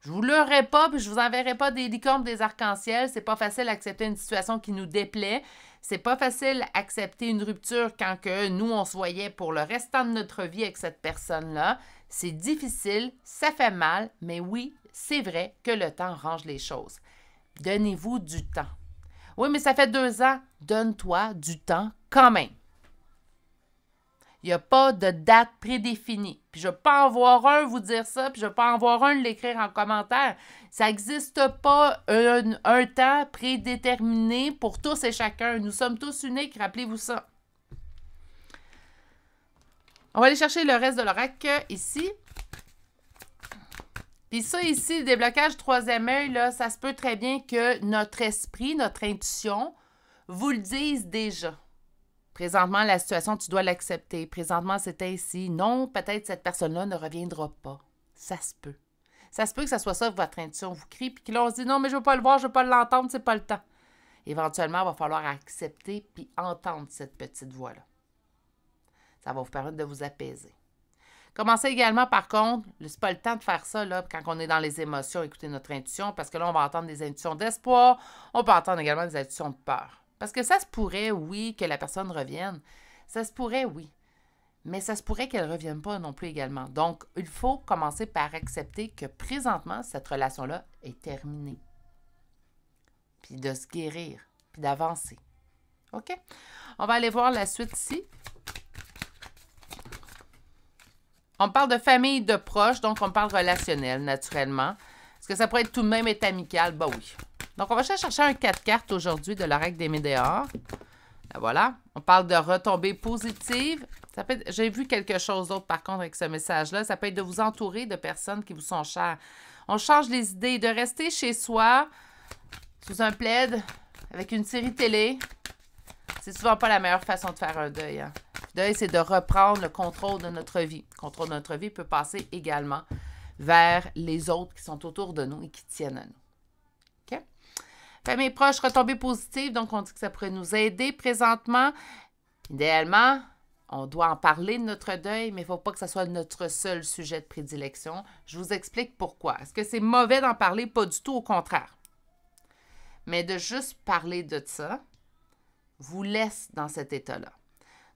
Je vous leurrai pas, puis je vous enverrai pas des licornes, des arcs-en-ciel. C'est pas facile d'accepter une situation qui nous déplaît. C'est pas facile d'accepter une rupture quand que nous, on se voyait pour le restant de notre vie avec cette personne-là. C'est difficile, ça fait mal, mais oui, c'est vrai que le temps range les choses. Donnez-vous du temps. Oui, mais ça fait 2 ans. Donne-toi du temps quand même. Il n'y a pas de date prédéfinie. Puis je ne vais pas en voir un vous dire ça, puis je ne vais pas en voir un l'écrire en commentaire. Ça n'existe pas un temps prédéterminé pour tous et chacun. Nous sommes tous uniques, rappelez-vous ça. On va aller chercher le reste de l'oracle ici. Puis ça ici, le déblocage troisième œil, là, ça se peut très bien que notre esprit, notre intuition, vous le dise déjà. Présentement, la situation, tu dois l'accepter. Présentement, c'est ainsi. Non, peut-être cette personne-là ne reviendra pas. Ça se peut. Ça se peut que ce soit ça que votre intuition vous crie, puis que là, on se dit « Non, mais je ne veux pas le voir, je ne veux pas l'entendre, c'est pas le temps. » Éventuellement, il va falloir accepter puis entendre cette petite voix-là. Ça va vous permettre de vous apaiser. Commencez également, par contre, c'est pas le temps de faire ça là, quand on est dans les émotions, écouter notre intuition, parce que là, on va entendre des intuitions d'espoir, on peut entendre également des intuitions de peur. Parce que ça se pourrait, oui, que la personne revienne. Ça se pourrait, oui. Mais ça se pourrait qu'elle ne revienne pas non plus également. Donc, il faut commencer par accepter que présentement, cette relation-là est terminée. Puis de se guérir, puis d'avancer. OK? On va aller voir la suite ici. On parle de famille, de proches, donc on parle relationnel, naturellement. Est-ce que ça pourrait être tout de même être amical? Ben oui. Donc, on va chercher un 4 cartes aujourd'hui de l'oracle des Médéors. Ben voilà. On parle de retombées positives. J'ai vu quelque chose d'autre, par contre, avec ce message-là. Ça peut être de vous entourer de personnes qui vous sont chères. On change les idées. De rester chez soi, sous un plaid, avec une série télé, c'est souvent pas la meilleure façon de faire un deuil. Hein. Le deuil, c'est de reprendre le contrôle de notre vie. Le contrôle de notre vie peut passer également vers les autres qui sont autour de nous et qui tiennent à nous. OK? Famille proche, retombée positive. Donc, on dit que ça pourrait nous aider présentement. Idéalement, on doit en parler de notre deuil, mais il ne faut pas que ce soit notre seul sujet de prédilection. Je vous explique pourquoi. Est-ce que c'est mauvais d'en parler? Pas du tout, au contraire. Mais de juste parler de ça vous laisse dans cet état-là.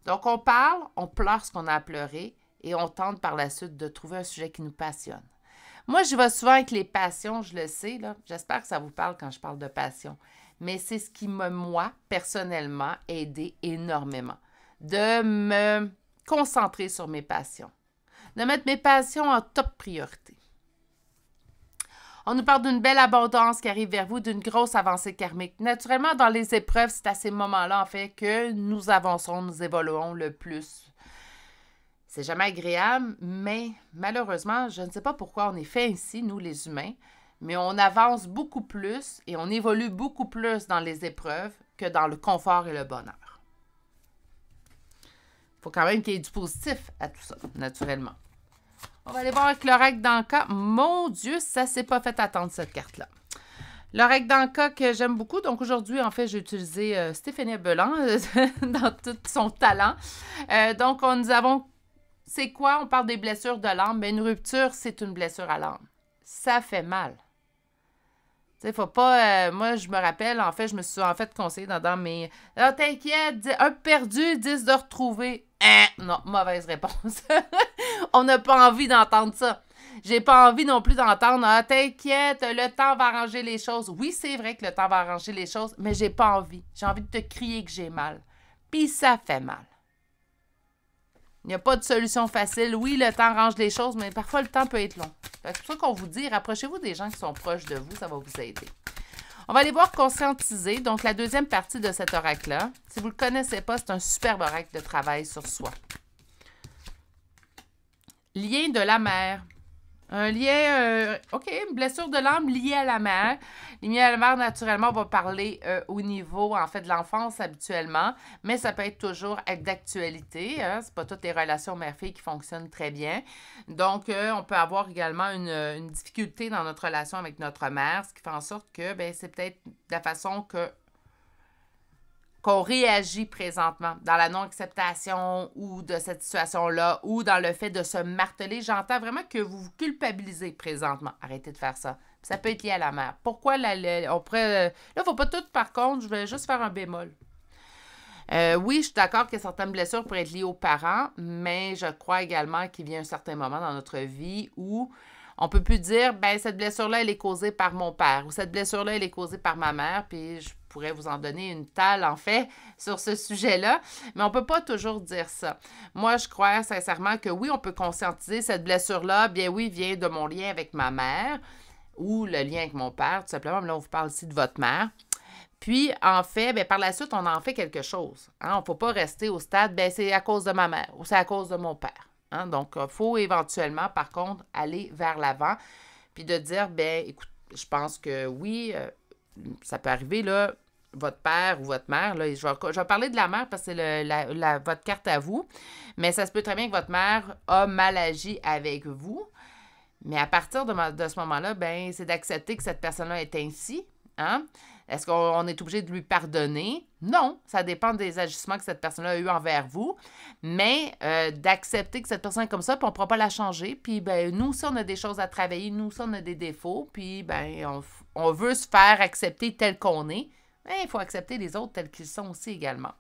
Donc, on parle, on pleure ce qu'on a à pleurer et on tente par la suite de trouver un sujet qui nous passionne. Moi, je vais souvent avec les passions, je le sais, là. J'espère que ça vous parle quand je parle de passion. Mais c'est ce qui m'a, moi, personnellement, aidé énormément. De me concentrer sur mes passions. De mettre mes passions en top priorité. On nous parle d'une belle abondance qui arrive vers vous, d'une grosse avancée karmique. Naturellement, dans les épreuves, c'est à ces moments-là, en fait, que nous avançons, nous évoluons le plus. C'est jamais agréable, mais malheureusement, je ne sais pas pourquoi on est fait ainsi, nous les humains, mais on avance beaucoup plus et on évolue beaucoup plus dans les épreuves que dans le confort et le bonheur. Il faut quand même qu'il y ait du positif à tout ça, naturellement. On va aller voir avec l'oracle d'Anka. Mon Dieu, ça s'est pas fait attendre, cette carte-là. L'oracle d'Anka que j'aime beaucoup. Donc, aujourd'hui, en fait, j'ai utilisé Stéphanie Belan dans tout son talent. Donc, nous avons... C'est quoi? On parle des blessures de l'âme. Mais une rupture, c'est une blessure à l'âme. Ça fait mal. Tu sais, faut pas... moi, je me rappelle, en fait, je me suis en fait conseillée dans mes... Ah, t'inquiète, un perdu, 10 de retrouver. Non, mauvaise réponse. On n'a pas envie d'entendre ça. J'ai pas envie non plus d'entendre « Ah, t'inquiète, le temps va arranger les choses. » Oui, c'est vrai que le temps va arranger les choses, mais j'ai pas envie. J'ai envie de te crier que j'ai mal. Puis ça fait mal. Il n'y a pas de solution facile. Oui, le temps arrange les choses, mais parfois le temps peut être long. C'est pour ça qu'on vous dit, rapprochez-vous des gens qui sont proches de vous, ça va vous aider. On va aller voir conscientiser, donc la deuxième partie de cet oracle-là. Si vous ne le connaissez pas, c'est un superbe oracle de travail sur soi. Lien de la mère. Un lien, OK, une blessure de l'âme liée à la mère. Liée à la mère, naturellement, on va parler au niveau, en fait, de l'enfance habituellement, mais ça peut être toujours d'actualité. Hein? C'est pas toutes les relations mère-fille qui fonctionnent très bien. Donc, on peut avoir également une difficulté dans notre relation avec notre mère, ce qui fait en sorte que, ben, c'est peut-être la façon qu'on réagit présentement dans la non-acceptation ou de cette situation-là ou dans le fait de se marteler. J'entends vraiment que vous vous culpabilisez présentement. Arrêtez de faire ça. Ça peut être lié à la mère. Pourquoi on pourrait... Là, il ne faut pas tout, par contre, je vais juste faire un bémol. Oui, je suis d'accord que certaines blessures pourraient être liées aux parents, mais je crois également qu'il vient un certain moment dans notre vie où on peut plus dire, ben cette blessure-là, elle est causée par mon père ou cette blessure-là, elle est causée par ma mère, puis je pourrais vous en donner une tale, en fait, sur ce sujet-là, mais on peut pas toujours dire ça. Moi, je crois sincèrement que oui, on peut conscientiser cette blessure-là, bien oui, vient de mon lien avec ma mère ou le lien avec mon père, tout simplement, mais là, on vous parle ici de votre mère. Puis, en fait, bien, par la suite, on en fait quelque chose. Hein? On ne peut pas rester au stade, bien, c'est à cause de ma mère ou c'est à cause de mon père. Hein? Donc, il faut éventuellement, par contre, aller vers l'avant puis de dire, bien, écoute, je pense que oui, ça peut arriver, là, votre père ou votre mère, là, je vais parler de la mère parce que c'est votre carte à vous, mais ça se peut très bien que votre mère a mal agi avec vous, mais à partir de ce moment-là, bien, c'est d'accepter que cette personne-là est ainsi, hein? Est-ce qu'on est obligé de lui pardonner? Non, ça dépend des agissements que cette personne-là a eu envers vous, mais d'accepter que cette personne est comme ça, puis on ne pourra pas la changer, puis ben, nous aussi, on a des choses à travailler, nous aussi, on a des défauts, puis ben, on veut se faire accepter tel qu'on est, mais il faut accepter les autres tels qu'ils sont aussi également.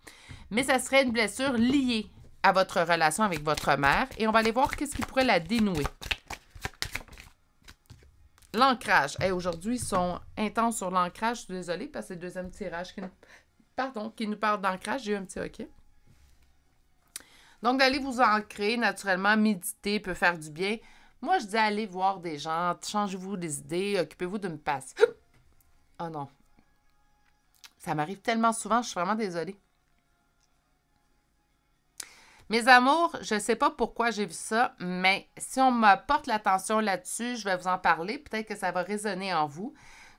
Mais ça serait une blessure liée à votre relation avec votre mère, et on va aller voir qu'est-ce qui pourrait la dénouer. L'ancrage. Hey, aujourd'hui, ils sont intenses sur l'ancrage. Je suis désolée parce que c'est le deuxième tirage qui nous parle d'ancrage. J'ai eu un petit OK. Donc, d'aller vous ancrer, naturellement, méditer peut faire du bien. Moi, je dis allez voir des gens, changez-vous des idées, occupez-vous d'une passe. Oh non. Ça m'arrive tellement souvent, je suis vraiment désolée. Mes amours, je ne sais pas pourquoi j'ai vu ça, mais si on me porte l'attention là-dessus, je vais vous en parler. Peut-être que ça va résonner en vous.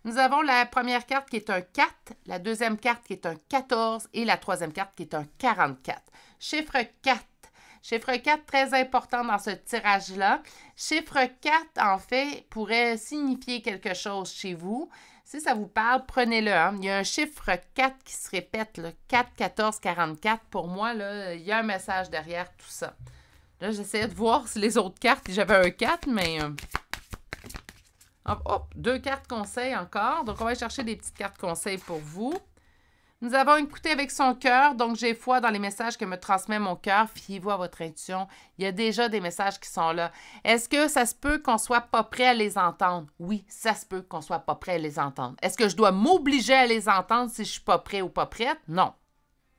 Nous avons la première carte qui est un 4, la deuxième carte qui est un 14 et la troisième carte qui est un 44. Chiffre 4. Chiffre 4, très important dans ce tirage-là. Chiffre 4, en fait, pourrait signifier quelque chose chez vous. Si ça vous parle, prenez-le. Hein. Il y a un chiffre 4 qui se répète, là, 4, 14, 44. Pour moi, là, il y a un message derrière tout ça. Là, j'essayais de voir si les autres cartes, j'avais un 4, mais... Hop, 2 cartes conseils encore. Donc, on va aller chercher des petites cartes conseils pour vous. Nous avons écouté avec son cœur, donc j'ai foi dans les messages que me transmet mon cœur. Fiez-vous à votre intuition. Il y a déjà des messages qui sont là. Est-ce que ça se peut qu'on soit pas prêt à les entendre? Oui, ça se peut qu'on soit pas prêt à les entendre. Est-ce que je dois m'obliger à les entendre si je suis pas prêt ou pas prête? Non.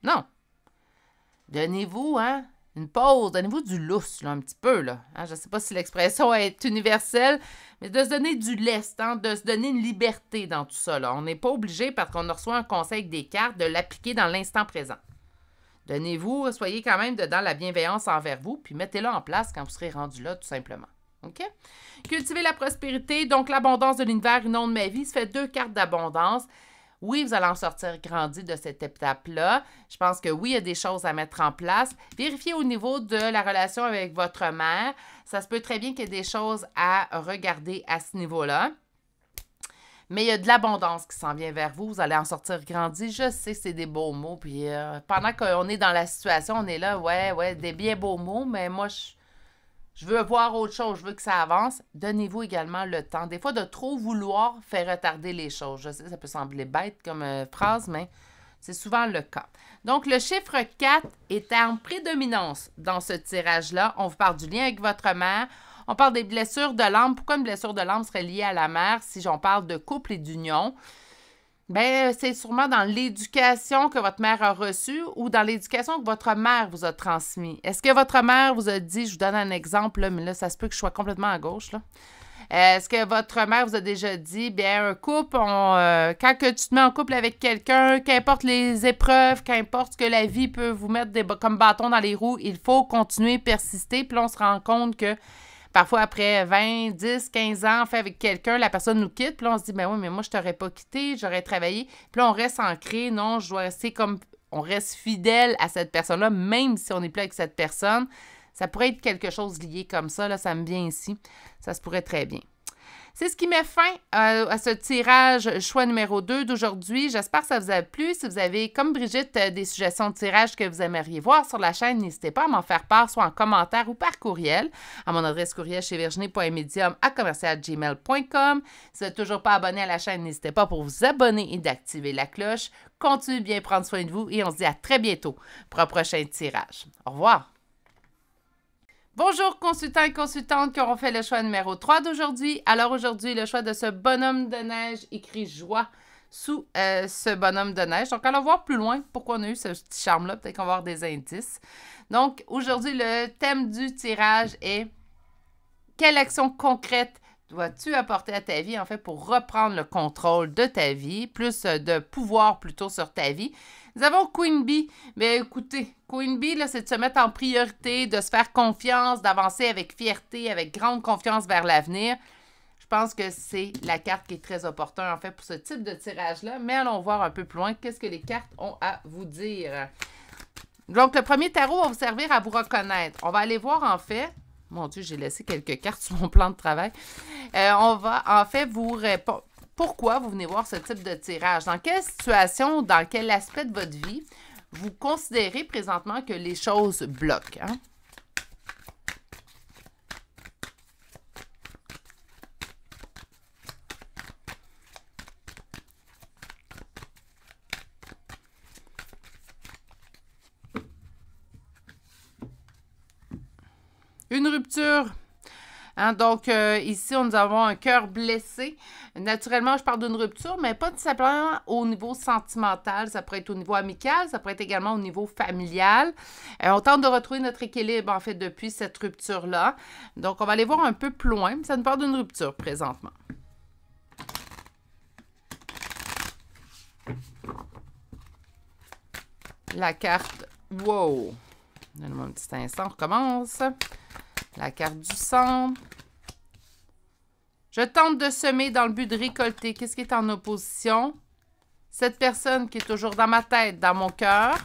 Non. Donnez-vous, hein, une pause. Donnez-vous du lousse, là, un petit peu, là. Hein? Je ne sais pas si l'expression est universelle, mais de se donner du lest, hein, de se donner une liberté dans tout ça, là. On n'est pas obligé, parce qu'on reçoit un conseil avec des cartes, de l'appliquer dans l'instant présent. Donnez-vous, soyez quand même dedans la bienveillance envers vous, puis mettez-la en place quand vous serez rendu là, tout simplement. OK? Cultivez la prospérité, donc l'abondance de l'univers, une onde de ma vie. Ça fait 2 cartes d'abondance. Oui, vous allez en sortir grandi de cette étape-là. Je pense que oui, il y a des choses à mettre en place. Vérifiez au niveau de la relation avec votre mère. Ça se peut très bien qu'il y ait des choses à regarder à ce niveau-là. Mais il y a de l'abondance qui s'en vient vers vous. Vous allez en sortir grandi. Je sais, c'est des beaux mots. Puis pendant qu'on est dans la situation, on est là, ouais, des bien beaux mots. Mais moi, je veux voir autre chose, je veux que ça avance. Donnez-vous également le temps. Des fois, de trop vouloir fait retarder les choses. Je sais, ça peut sembler bête comme phrase, mais c'est souvent le cas. Donc, le chiffre 4 est en prédominance dans ce tirage-là. On vous parle du lien avec votre mère. On parle des blessures de l'âme. Pourquoi une blessure de l'âme serait liée à la mère si on parle de couple et d'union? Bien, c'est sûrement dans l'éducation que votre mère a reçue ou dans l'éducation que votre mère vous a transmise. Est-ce que votre mère vous a dit, je vous donne un exemple, là, mais là, ça se peut que je sois complètement à gauche, là. Est-ce que votre mère vous a déjà dit, bien, un couple, quand que tu te mets en couple avec quelqu'un, qu'importe les épreuves, qu'importe ce que la vie peut vous mettre comme bâton dans les roues, il faut continuer, persister, puis là, on se rend compte que parfois, après 20, 10, 15 ans, on fait avec quelqu'un, la personne nous quitte, puis là, on se dit, ben oui, mais moi, je t'aurais pas quitté, j'aurais travaillé. Puis là, on reste ancré, non, je dois rester comme, on reste fidèle à cette personne-là, même si on n'est plus avec cette personne. Ça pourrait être quelque chose lié comme ça, là, ça me vient ici. Ça se pourrait très bien. C'est ce qui met fin à ce tirage choix numéro 2 d'aujourd'hui. J'espère que ça vous a plu. Si vous avez, comme Brigitte, des suggestions de tirage que vous aimeriez voir sur la chaîne, n'hésitez pas à m'en faire part, soit en commentaire ou par courriel, à mon adresse courriel chez virginie.medium@commercialgmail.com. Si vous n'êtes toujours pas abonné à la chaîne, n'hésitez pas pour vous abonner et d'activer la cloche. Continuez de bien prendre soin de vous et on se dit à très bientôt pour un prochain tirage. Au revoir! Bonjour consultants et consultantes qui auront fait le choix numéro 3 d'aujourd'hui. Alors aujourd'hui, le choix de ce bonhomme de neige écrit joie sous ce bonhomme de neige. Donc allons voir plus loin pourquoi on a eu ce petit charme-là. Peut-être qu'on va avoir des indices. Donc aujourd'hui, le thème du tirage est quelle action concrète dois-tu apporter à ta vie, en fait, pour reprendre le contrôle de ta vie, plus de pouvoir plutôt sur ta vie. Nous avons Queen Bee. Mais écoutez, Queen Bee, là, c'est de se mettre en priorité, de se faire confiance, d'avancer avec fierté, avec grande confiance vers l'avenir. Je pense que c'est la carte qui est très opportune, en fait, pour ce type de tirage-là. Mais allons voir un peu plus loin qu'est-ce que les cartes ont à vous dire. Donc, le premier tarot va vous servir à vous reconnaître. On va aller voir, en fait... Mon Dieu, j'ai laissé quelques cartes sur mon plan de travail. On va, en fait, vous répondre. Pourquoi vous venez voir ce type de tirage? Dans quelle situation, dans quel aspect de votre vie, vous considérez présentement que les choses bloquent? Hein? Une rupture. Hein, donc, ici, nous avons un cœur blessé. Naturellement, je parle d'une rupture, mais pas tout simplement au niveau sentimental. Ça pourrait être au niveau amical, ça pourrait être également au niveau familial. On tente de retrouver notre équilibre, en fait, depuis cette rupture-là. Donc, on va aller voir un peu plus loin. Ça nous parle d'une rupture présentement. La carte... Wow! Donne-moi un petit instant, on recommence. La carte du centre. Je tente de semer dans le but de récolter. Qu'est-ce qui est en opposition? Cette personne qui est toujours dans ma tête, dans mon cœur.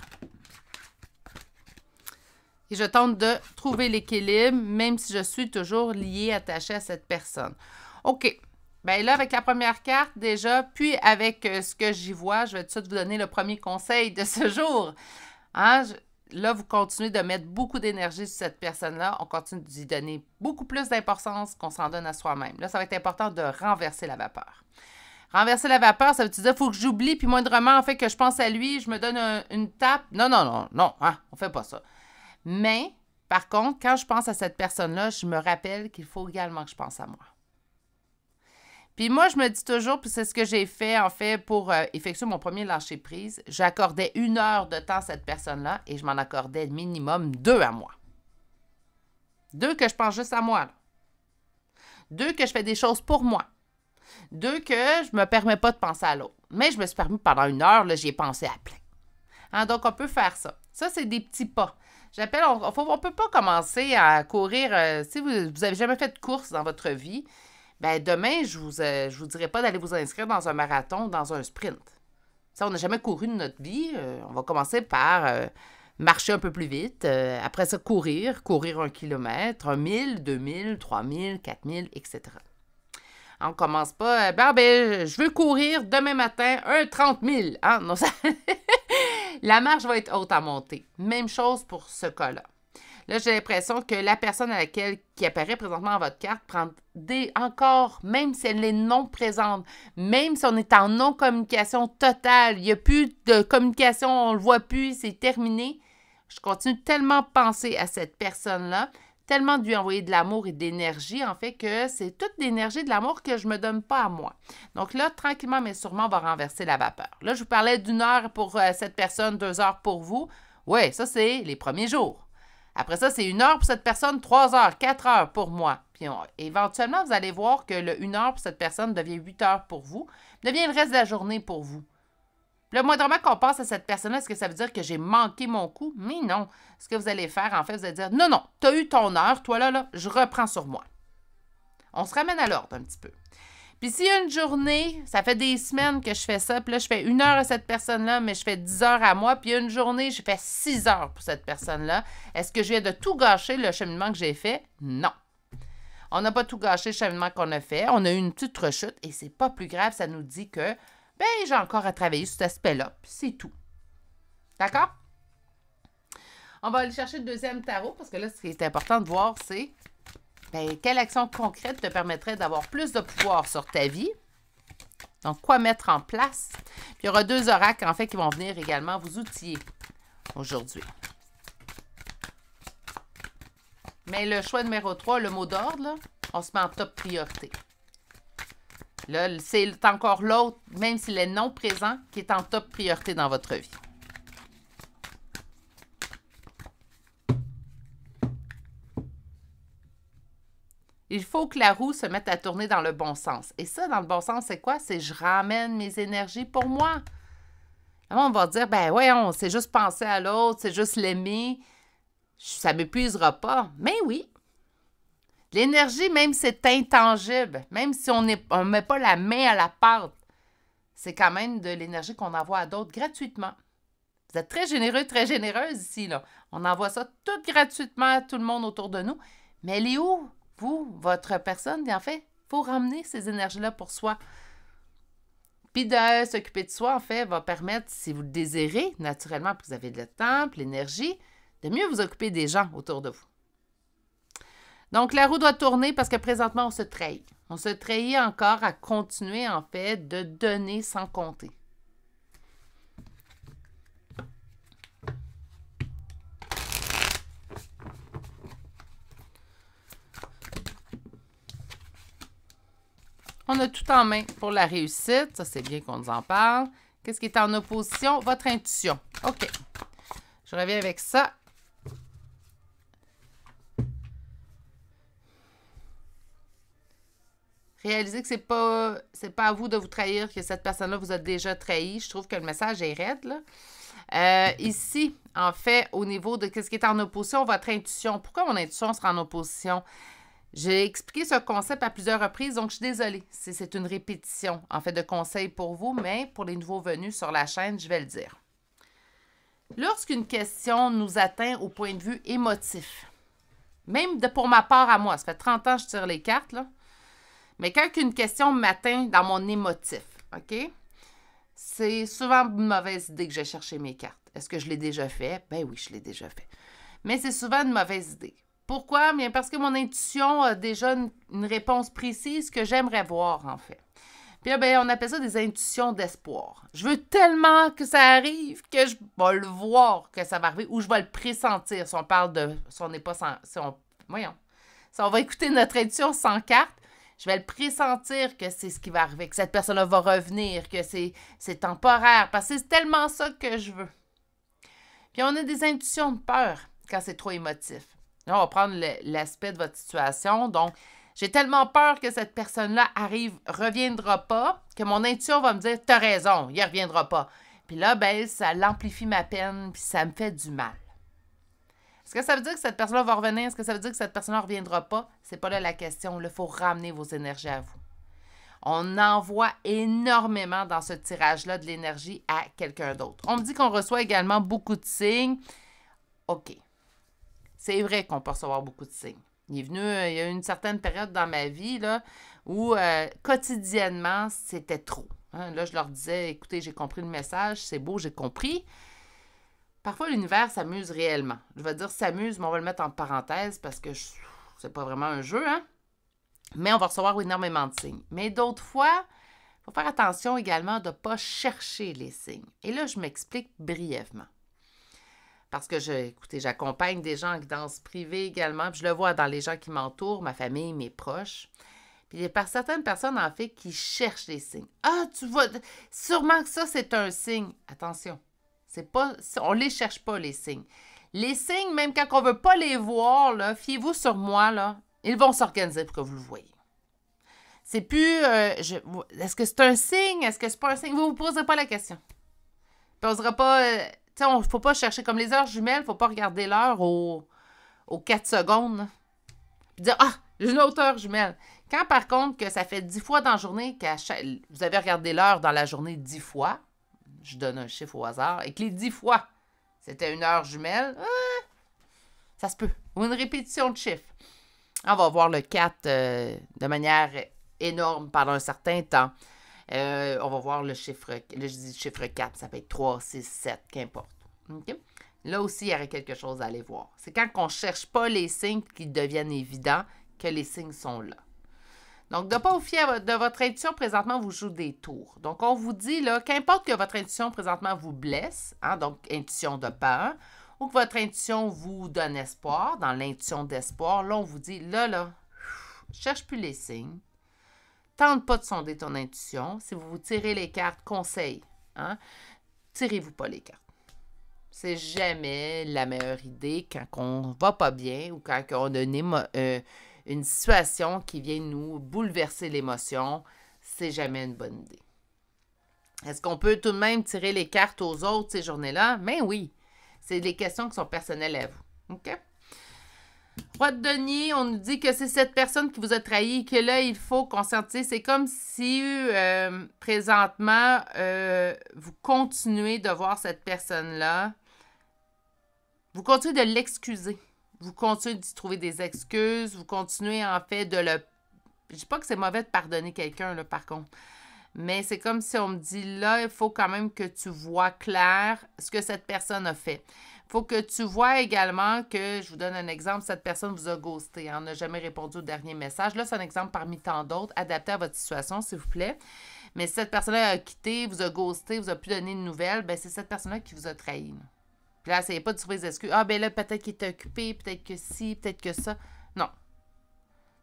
Et je tente de trouver l'équilibre, même si je suis toujours liée, attachée à cette personne. OK. Bien là, avec la première carte, déjà, puis avec ce que j'y vois, je vais tout de suite vous donner le premier conseil de ce jour. Hein? Là, vous continuez de mettre beaucoup d'énergie sur cette personne-là. On continue d'y donner beaucoup plus d'importance qu'on s'en donne à soi-même. Là, ça va être important de renverser la vapeur. Renverser la vapeur, ça veut dire qu'il faut que j'oublie, puis moindrement, en fait, que je pense à lui, je me donne une tape. Non, non, non, non, hein, on ne fait pas ça. Mais, par contre, quand je pense à cette personne-là, je me rappelle qu'il faut également que je pense à moi. Puis moi, je me dis toujours, puis c'est ce que j'ai fait, en fait, pour effectuer mon premier lâcher-prise. J'accordais 1 heure de temps à cette personne-là et je m'en accordais minimum 2 à moi. 2 que je pense juste à moi. Là. 2 que je fais des choses pour moi. 2 que je me permets pas de penser à l'autre. Mais je me suis permis pendant 1 heure, là, j'y ai pensé à plein. Hein, donc, on peut faire ça. Ça, c'est des petits pas. J'appelle, on ne peut pas commencer à courir. Si vous n'avez jamais fait de course dans votre vie, bien, demain, je vous dirai pas d'aller vous inscrire dans un marathon, dans un sprint. Ça, on n'a jamais couru de notre vie. On va commencer par marcher un peu plus vite. Après ça, courir 1 kilomètre, 1 1000, 2000, 3000, 4000, etc. On ne commence pas, je veux courir demain matin un 30 000. Hein? Non, ça... La marche va être haute à monter. Même chose pour ce cas-là. Là, j'ai l'impression que la personne qui apparaît présentement dans votre carte prend encore, même si elle est non présente, même si on est en non-communication totale, il n'y a plus de communication, on ne le voit plus, c'est terminé. Je continue tellement à penser à cette personne-là, tellement de lui envoyer de l'amour et de l'énergie, en fait, que c'est toute l'énergie de l'amour que je ne me donne pas à moi. Donc là, tranquillement, mais sûrement, on va renverser la vapeur. Là, je vous parlais d'1 heure pour cette personne, 2 heures pour vous. Oui, ça, c'est les premiers jours. Après ça, c'est 1 heure pour cette personne, 3 heures, 4 heures pour moi. Puis éventuellement, vous allez voir que le 1 heure pour cette personne devient 8 heures pour vous, devient le reste de la journée pour vous. Puis là, moindrement qu'on passe à cette personne-là, est-ce que ça veut dire que j'ai manqué mon coup? Mais non. Ce que vous allez faire, en fait, vous allez dire, non, non, tu as eu ton heure, toi là, je reprends sur moi. On se ramène à l'ordre un petit peu. Puis s'il y a une journée, ça fait des semaines que je fais ça, puis là, je fais 1 heure à cette personne-là, mais je fais 10 heures à moi, puis il y a une journée, je fais 6 heures pour cette personne-là. Est-ce que je viens de tout gâcher le cheminement que j'ai fait? Non. On n'a pas tout gâché le cheminement qu'on a fait. On a eu une petite rechute et c'est pas plus grave. Ça nous dit que, ben, j'ai encore à travailler sur cet aspect-là, puis c'est tout. D'accord? On va aller chercher le deuxième tarot parce que là, ce qui est important de voir, c'est ben, quelle action concrète te permettrait d'avoir plus de pouvoir sur ta vie? Donc, quoi mettre en place? Puis, il y aura 2 oracles, en fait, qui vont venir également vous outiller aujourd'hui. Mais le choix numéro 3, le mot d'ordre, là, on se met en top priorité. Là, c'est encore l'autre, même s'il est non présent, qui est en top priorité dans votre vie. Il faut que la roue se mette à tourner dans le bon sens. Et ça, dans le bon sens, c'est quoi? C'est je ramène mes énergies pour moi. Alors, on va dire, ben voyons, c'est juste penser à l'autre, c'est juste l'aimer. Ça ne m'épuisera pas. Mais oui. L'énergie, même si c'est intangible, même si on ne met pas la main à la pâte, c'est quand même de l'énergie qu'on envoie à d'autres gratuitement. Vous êtes très généreux, très généreuse ici, là. On envoie ça tout gratuitement à tout le monde autour de nous. Mais elle est où? Vous, votre personne, en fait, il faut ramener ces énergies-là pour soi. Puis de s'occuper de soi, en fait, va permettre, si vous le désirez, naturellement, puis vous avez le temps, puis l'énergie, de mieux vous occuper des gens autour de vous. Donc, la roue doit tourner parce que présentement, on se trahit. On se trahit encore à continuer, en fait, de donner sans compter. On a tout en main pour la réussite. Ça, c'est bien qu'on nous en parle. Qu'est-ce qui est en opposition? Votre intuition. OK. Je reviens avec ça. Réalisez que c'est pas à vous de vous trahir, que cette personne-là vous a déjà trahi. Je trouve que le message est raide, là. Ici, en fait, au niveau de ce qui est en opposition, votre intuition. Pourquoi mon intuition sera en opposition? J'ai expliqué ce concept à plusieurs reprises, donc je suis désolée si c'est une répétition, en fait, de conseils pour vous, mais pour les nouveaux venus sur la chaîne, je vais le dire. Lorsqu'une question nous atteint au point de vue émotif, même pour ma part à moi, ça fait 30 ans que je tire les cartes, là, mais quand une question m'atteint dans mon émotif, OK? C'est souvent une mauvaise idée que j'ai cherché mes cartes. Est-ce que je l'ai déjà fait? Ben oui, je l'ai déjà fait. Mais c'est souvent une mauvaise idée. Pourquoi? Bien parce que mon intuition a déjà une réponse précise que j'aimerais voir, en fait. Puis là, ben, on appelle ça des intuitions d'espoir. Je veux tellement que ça arrive que je vais le voir que ça va arriver ou je vais le pressentir. Si on parle de... Si on n'est pas sans... Voyons. Si on va écouter notre intuition sans carte, je vais le pressentir que c'est ce qui va arriver, que cette personne-là va revenir, que c'est temporaire, parce que c'est tellement ça que je veux. Puis on a des intuitions de peur quand c'est trop émotif. Là, on va prendre l'aspect de votre situation. Donc, j'ai tellement peur que cette personne-là reviendra pas, que mon intuition va me dire « T'as raison, il ne reviendra pas. » Puis là, ben, ça l'amplifie ma peine, puis ça me fait du mal. Est-ce que ça veut dire que cette personne-là va revenir? Est-ce que ça veut dire que cette personne-là ne reviendra pas? C'est pas là la question. Il faut ramener vos énergies à vous. On envoie énormément dans ce tirage-là de l'énergie à quelqu'un d'autre. On me dit qu'on reçoit également beaucoup de signes. OK. C'est vrai qu'on peut recevoir beaucoup de signes. Il y a eu une certaine période dans ma vie là, où quotidiennement, c'était trop. Hein? Là, je leur disais, écoutez, j'ai compris le message, c'est beau, j'ai compris. Parfois, l'univers s'amuse réellement. Je vais dire s'amuse, mais on va le mettre en parenthèse parce que c'est pas vraiment un jeu, hein? Mais on va recevoir énormément de signes. Mais d'autres fois, il faut faire attention également de ne pas chercher les signes. Et là, je m'explique brièvement. Parce que, écoutez, j'accompagne des gens en guidance privée également, puis je le vois dans les gens qui m'entourent, ma famille, mes proches. Puis il y a certaines personnes, en fait, qui cherchent les signes. Ah, tu vois, sûrement que ça, c'est un signe. Attention, on ne les cherche pas, les signes. Les signes, même quand on ne veut pas les voir, là, fiez-vous sur moi, là, ils vont s'organiser pour que vous le voyez. C'est plus, est-ce que c'est un signe? Est-ce que c'est pas un signe? Vous ne vous poserez pas la question. Puis on ne sera pas... Tu sais, il ne faut pas chercher comme les heures jumelles, il ne faut pas regarder l'heure aux 4 secondes. Puis dire, ah, j'ai une autre heure jumelle. Quand, par contre, que ça fait 10 fois dans la journée, vous avez regardé l'heure dans la journée 10 fois, je donne un chiffre au hasard, et que les 10 fois, c'était une heure jumelle, ça se peut. Ou une répétition de chiffres. On va voir le 4 de manière énorme pendant un certain temps. On va voir le chiffre, là je dis chiffre 4, ça peut être 3, 6, 7, qu'importe. Okay? Là aussi, il y aurait quelque chose à aller voir. C'est quand on ne cherche pas les signes qui deviennent évidents que les signes sont là. Donc, de ne pas vous fier de votre intuition, présentement, vous joue des tours. Donc, on vous dit, là, qu'importe que votre intuition, présentement, vous blesse, hein, donc intuition de peur, ou que votre intuition vous donne espoir, dans l'intuition d'espoir, là, on vous dit, là, cherche plus les signes. Tente pas de sonder ton intuition. Si vous vous tirez les cartes, conseil, hein, tirez-vous pas les cartes. C'est jamais la meilleure idée quand on va pas bien ou quand on a une situation qui vient nous bouleverser l'émotion. C'est jamais une bonne idée. Est-ce qu'on peut tout de même tirer les cartes aux autres ces journées-là? Ben oui. C'est des questions qui sont personnelles à vous. OK? Roi de denier, on nous dit que c'est cette personne qui vous a trahi, que là, il faut conscientiser. C'est comme si, présentement, vous continuez de voir cette personne-là. Vous continuez de l'excuser. Vous continuez d'y trouver des excuses. Vous continuez, en fait, de le... Je ne dis pas que c'est mauvais de pardonner quelqu'un, là, par contre. Mais c'est comme si on me dit, là, il faut quand même que tu vois clair ce que cette personne a fait. Il faut que tu vois également que, je vous donne un exemple, cette personne vous a ghosté, hein, n'a jamais répondu au dernier message. Là, c'est un exemple parmi tant d'autres, adapté à votre situation, s'il vous plaît. Mais si cette personne-là a quitté, vous a ghosté, vous a plus donné de nouvelles, ben c'est cette personne-là qui vous a trahi. Là. Puis là, essayez pas de trouver des excuses. Ah, ben là, peut-être qu'il était occupé, peut-être que ci, peut-être que ça. Non.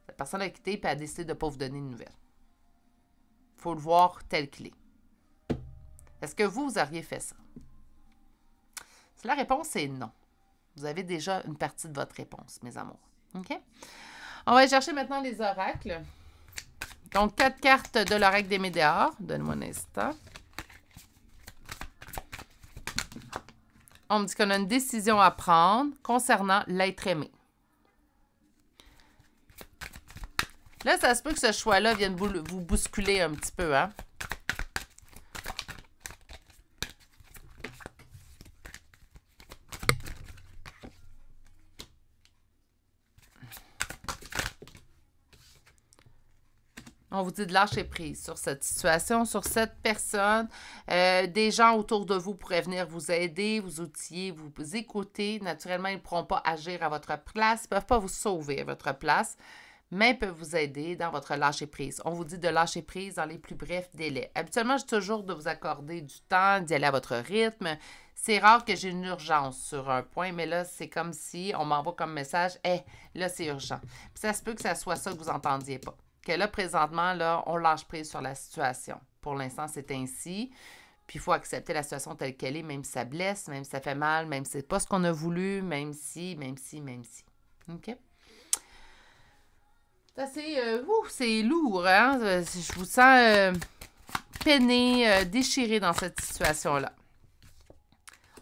Cette personne a quitté et a décidé de ne pas vous donner de nouvelles. Il faut le voir tel qu'il est. Est-ce que vous auriez fait ça? Si la réponse est non, vous avez déjà une partie de votre réponse, mes amours. OK? On va aller chercher maintenant les oracles. Donc, 4 cartes de l'oracle des Médéors. Donne-moi un instant. On me dit qu'on a une décision à prendre concernant l'être aimé. Là, ça se peut que ce choix-là vienne vous bousculer un petit peu, hein? On vous dit de lâcher prise sur cette situation, sur cette personne. Des gens autour de vous pourraient venir vous aider, vous outiller, vous écouter. Naturellement, ils ne pourront pas agir à votre place. Ils ne peuvent pas vous sauver à votre place, mais ils peuvent vous aider dans votre lâcher prise. On vous dit de lâcher prise dans les plus brefs délais. Habituellement, je dis toujours de vous accorder du temps, d'y aller à votre rythme. C'est rare que j'ai une urgence sur un point, mais là, c'est comme si on m'envoie comme message « Hey, là, c'est urgent ». Puis ça se peut que ça soit ça que vous n'entendiez pas. Que là, présentement, là, on lâche prise sur la situation. Pour l'instant, c'est ainsi. Puis, il faut accepter la situation telle qu'elle est, même si ça blesse, même si ça fait mal, même si c'est pas ce qu'on a voulu, même si. OK? C'est lourd, hein? Je vous sens peiné, déchiré dans cette situation-là.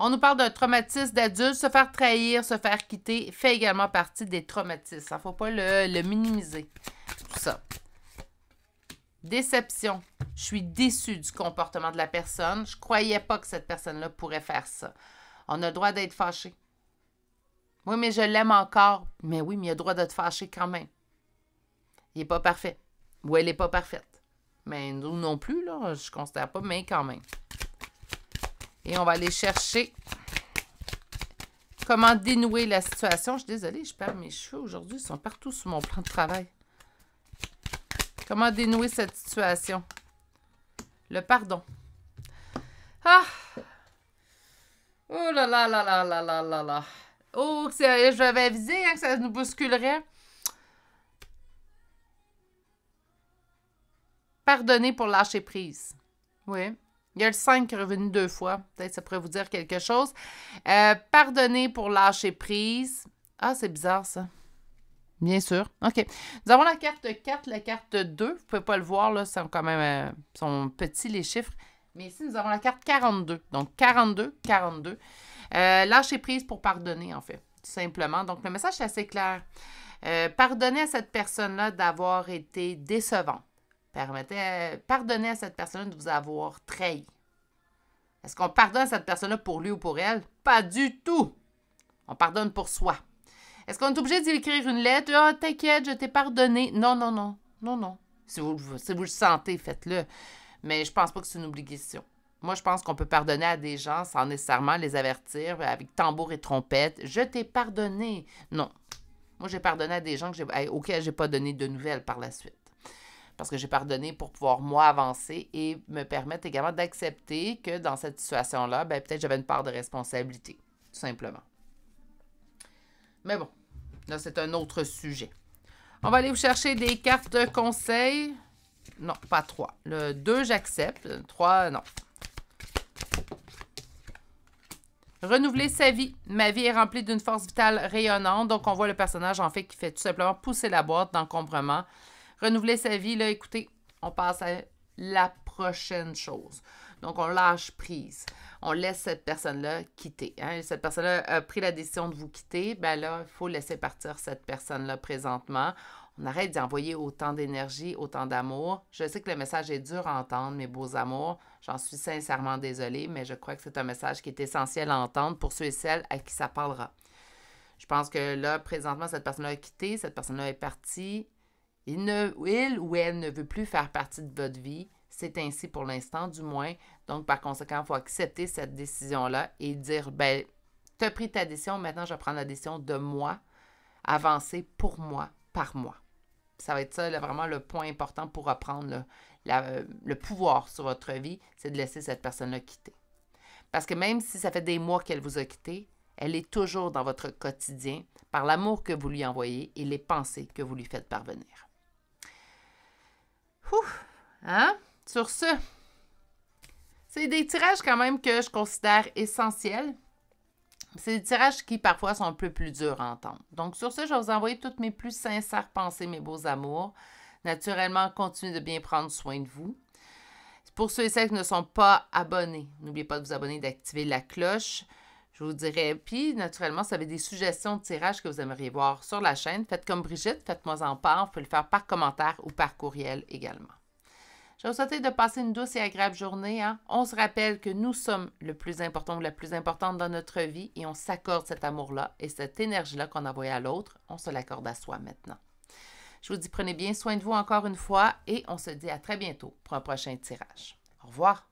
On nous parle d'un traumatisme d'adulte. Se faire trahir, se faire quitter fait également partie des traumatismes. Il ne faut pas le minimiser. Tout ça. Déception. Je suis déçue du comportement de la personne. Je ne croyais pas que cette personne-là pourrait faire ça. On a le droit d'être fâché. Oui, mais je l'aime encore. Mais oui, mais il a le droit de te fâcher quand même. Il n'est pas parfait. Ou elle n'est pas parfaite. Mais nous non plus, là, je ne considère pas, mais quand même. Et on va aller chercher comment dénouer la situation. Je suis désolée, je perds mes cheveux aujourd'hui. Ils sont partout sur mon plan de travail. Comment dénouer cette situation? Le pardon. Ah! Oh là là là là là là là là. Oh, je l'avais avisé hein, que ça nous bousculerait. Pardonner pour lâcher prise. Oui. Il y a le 5 qui est revenu 2 fois. Peut-être que ça pourrait vous dire quelque chose. Pardonner pour lâcher prise. Ah, c'est bizarre, ça. Bien sûr. OK. Nous avons la carte 4, la carte 2. Vous ne pouvez pas le voir, là. Sont quand même sont petits, les chiffres. Mais ici, nous avons la carte 42. Donc, 42. Lâcher prise pour pardonner, en fait. Tout simplement. Donc, le message est assez clair. Pardonnez à cette personne-là d'avoir été décevante. Pardonnez à cette personne-là de vous avoir trahi. Est-ce qu'on pardonne à cette personne-là pour lui ou pour elle? Pas du tout! On pardonne pour soi. Est-ce qu'on est obligé d'y écrire une lettre? Ah, t'inquiète, je t'ai pardonné. Non, non, non. Non, non. Si vous le sentez, faites-le. Mais je pense pas que c'est une obligation. Moi, je pense qu'on peut pardonner à des gens sans nécessairement les avertir avec tambour et trompette. Je t'ai pardonné. Non. Moi, j'ai pardonné à des gens auxquels je n'ai pas donné de nouvelles par la suite. Parce que j'ai pardonné pour pouvoir, moi, avancer et me permettre également d'accepter que dans cette situation-là, peut-être j'avais une part de responsabilité, tout simplement. Mais bon, là, c'est un autre sujet. On va aller vous chercher des cartes de conseil. Non, pas 3. Le 2, j'accepte. 3, non. Renouveler sa vie. Ma vie est remplie d'une force vitale rayonnante. Donc, on voit le personnage, en fait, qui fait tout simplement pousser la boîte d'encombrement. Renouveler sa vie, là, écoutez, on passe à la prochaine chose. Donc, on lâche prise. On laisse cette personne-là quitter. Hein? Cette personne-là a pris la décision de vous quitter. Bien là, il faut laisser partir cette personne-là présentement. On arrête d'y envoyer autant d'énergie, autant d'amour. Je sais que le message est dur à entendre, mes beaux amours. J'en suis sincèrement désolée, mais je crois que c'est un message qui est essentiel à entendre pour ceux et celles à qui ça parlera. Je pense que là, présentement, cette personne-là a quitté, cette personne-là est partie. Il ou elle ne veut plus faire partie de votre vie. C'est ainsi pour l'instant, du moins. Donc, par conséquent, il faut accepter cette décision-là et dire, tu as pris ta décision, maintenant, je vais prendre la décision de moi, avancer pour moi, par moi. Ça va être ça, là, vraiment, le point important pour reprendre le pouvoir sur votre vie, c'est de laisser cette personne-là quitter. Parce que même si ça fait des mois qu'elle vous a quitté, elle est toujours dans votre quotidien par l'amour que vous lui envoyez et les pensées que vous lui faites parvenir. Hein? Sur ce, c'est des tirages quand même que je considère essentiels. C'est des tirages qui parfois sont un peu plus durs à entendre. Donc sur ce, je vais vous envoyer toutes mes plus sincères pensées, mes beaux amours. Naturellement, continuez de bien prendre soin de vous. Pour ceux et celles qui ne sont pas abonnés, n'oubliez pas de vous abonner et d'activer la cloche. Je vous dirais, puis naturellement, si vous avez des suggestions de tirages que vous aimeriez voir sur la chaîne, faites comme Brigitte, faites-moi en part. Vous pouvez le faire par commentaire ou par courriel également. Je vais vous souhaiter de passer une douce et agréable journée. Hein? On se rappelle que nous sommes le plus important ou la plus importante dans notre vie et on s'accorde cet amour-là et cette énergie-là qu'on a envoyée à l'autre, on se l'accorde à soi maintenant. Je vous dis, prenez bien soin de vous encore une fois et on se dit à très bientôt pour un prochain tirage. Au revoir!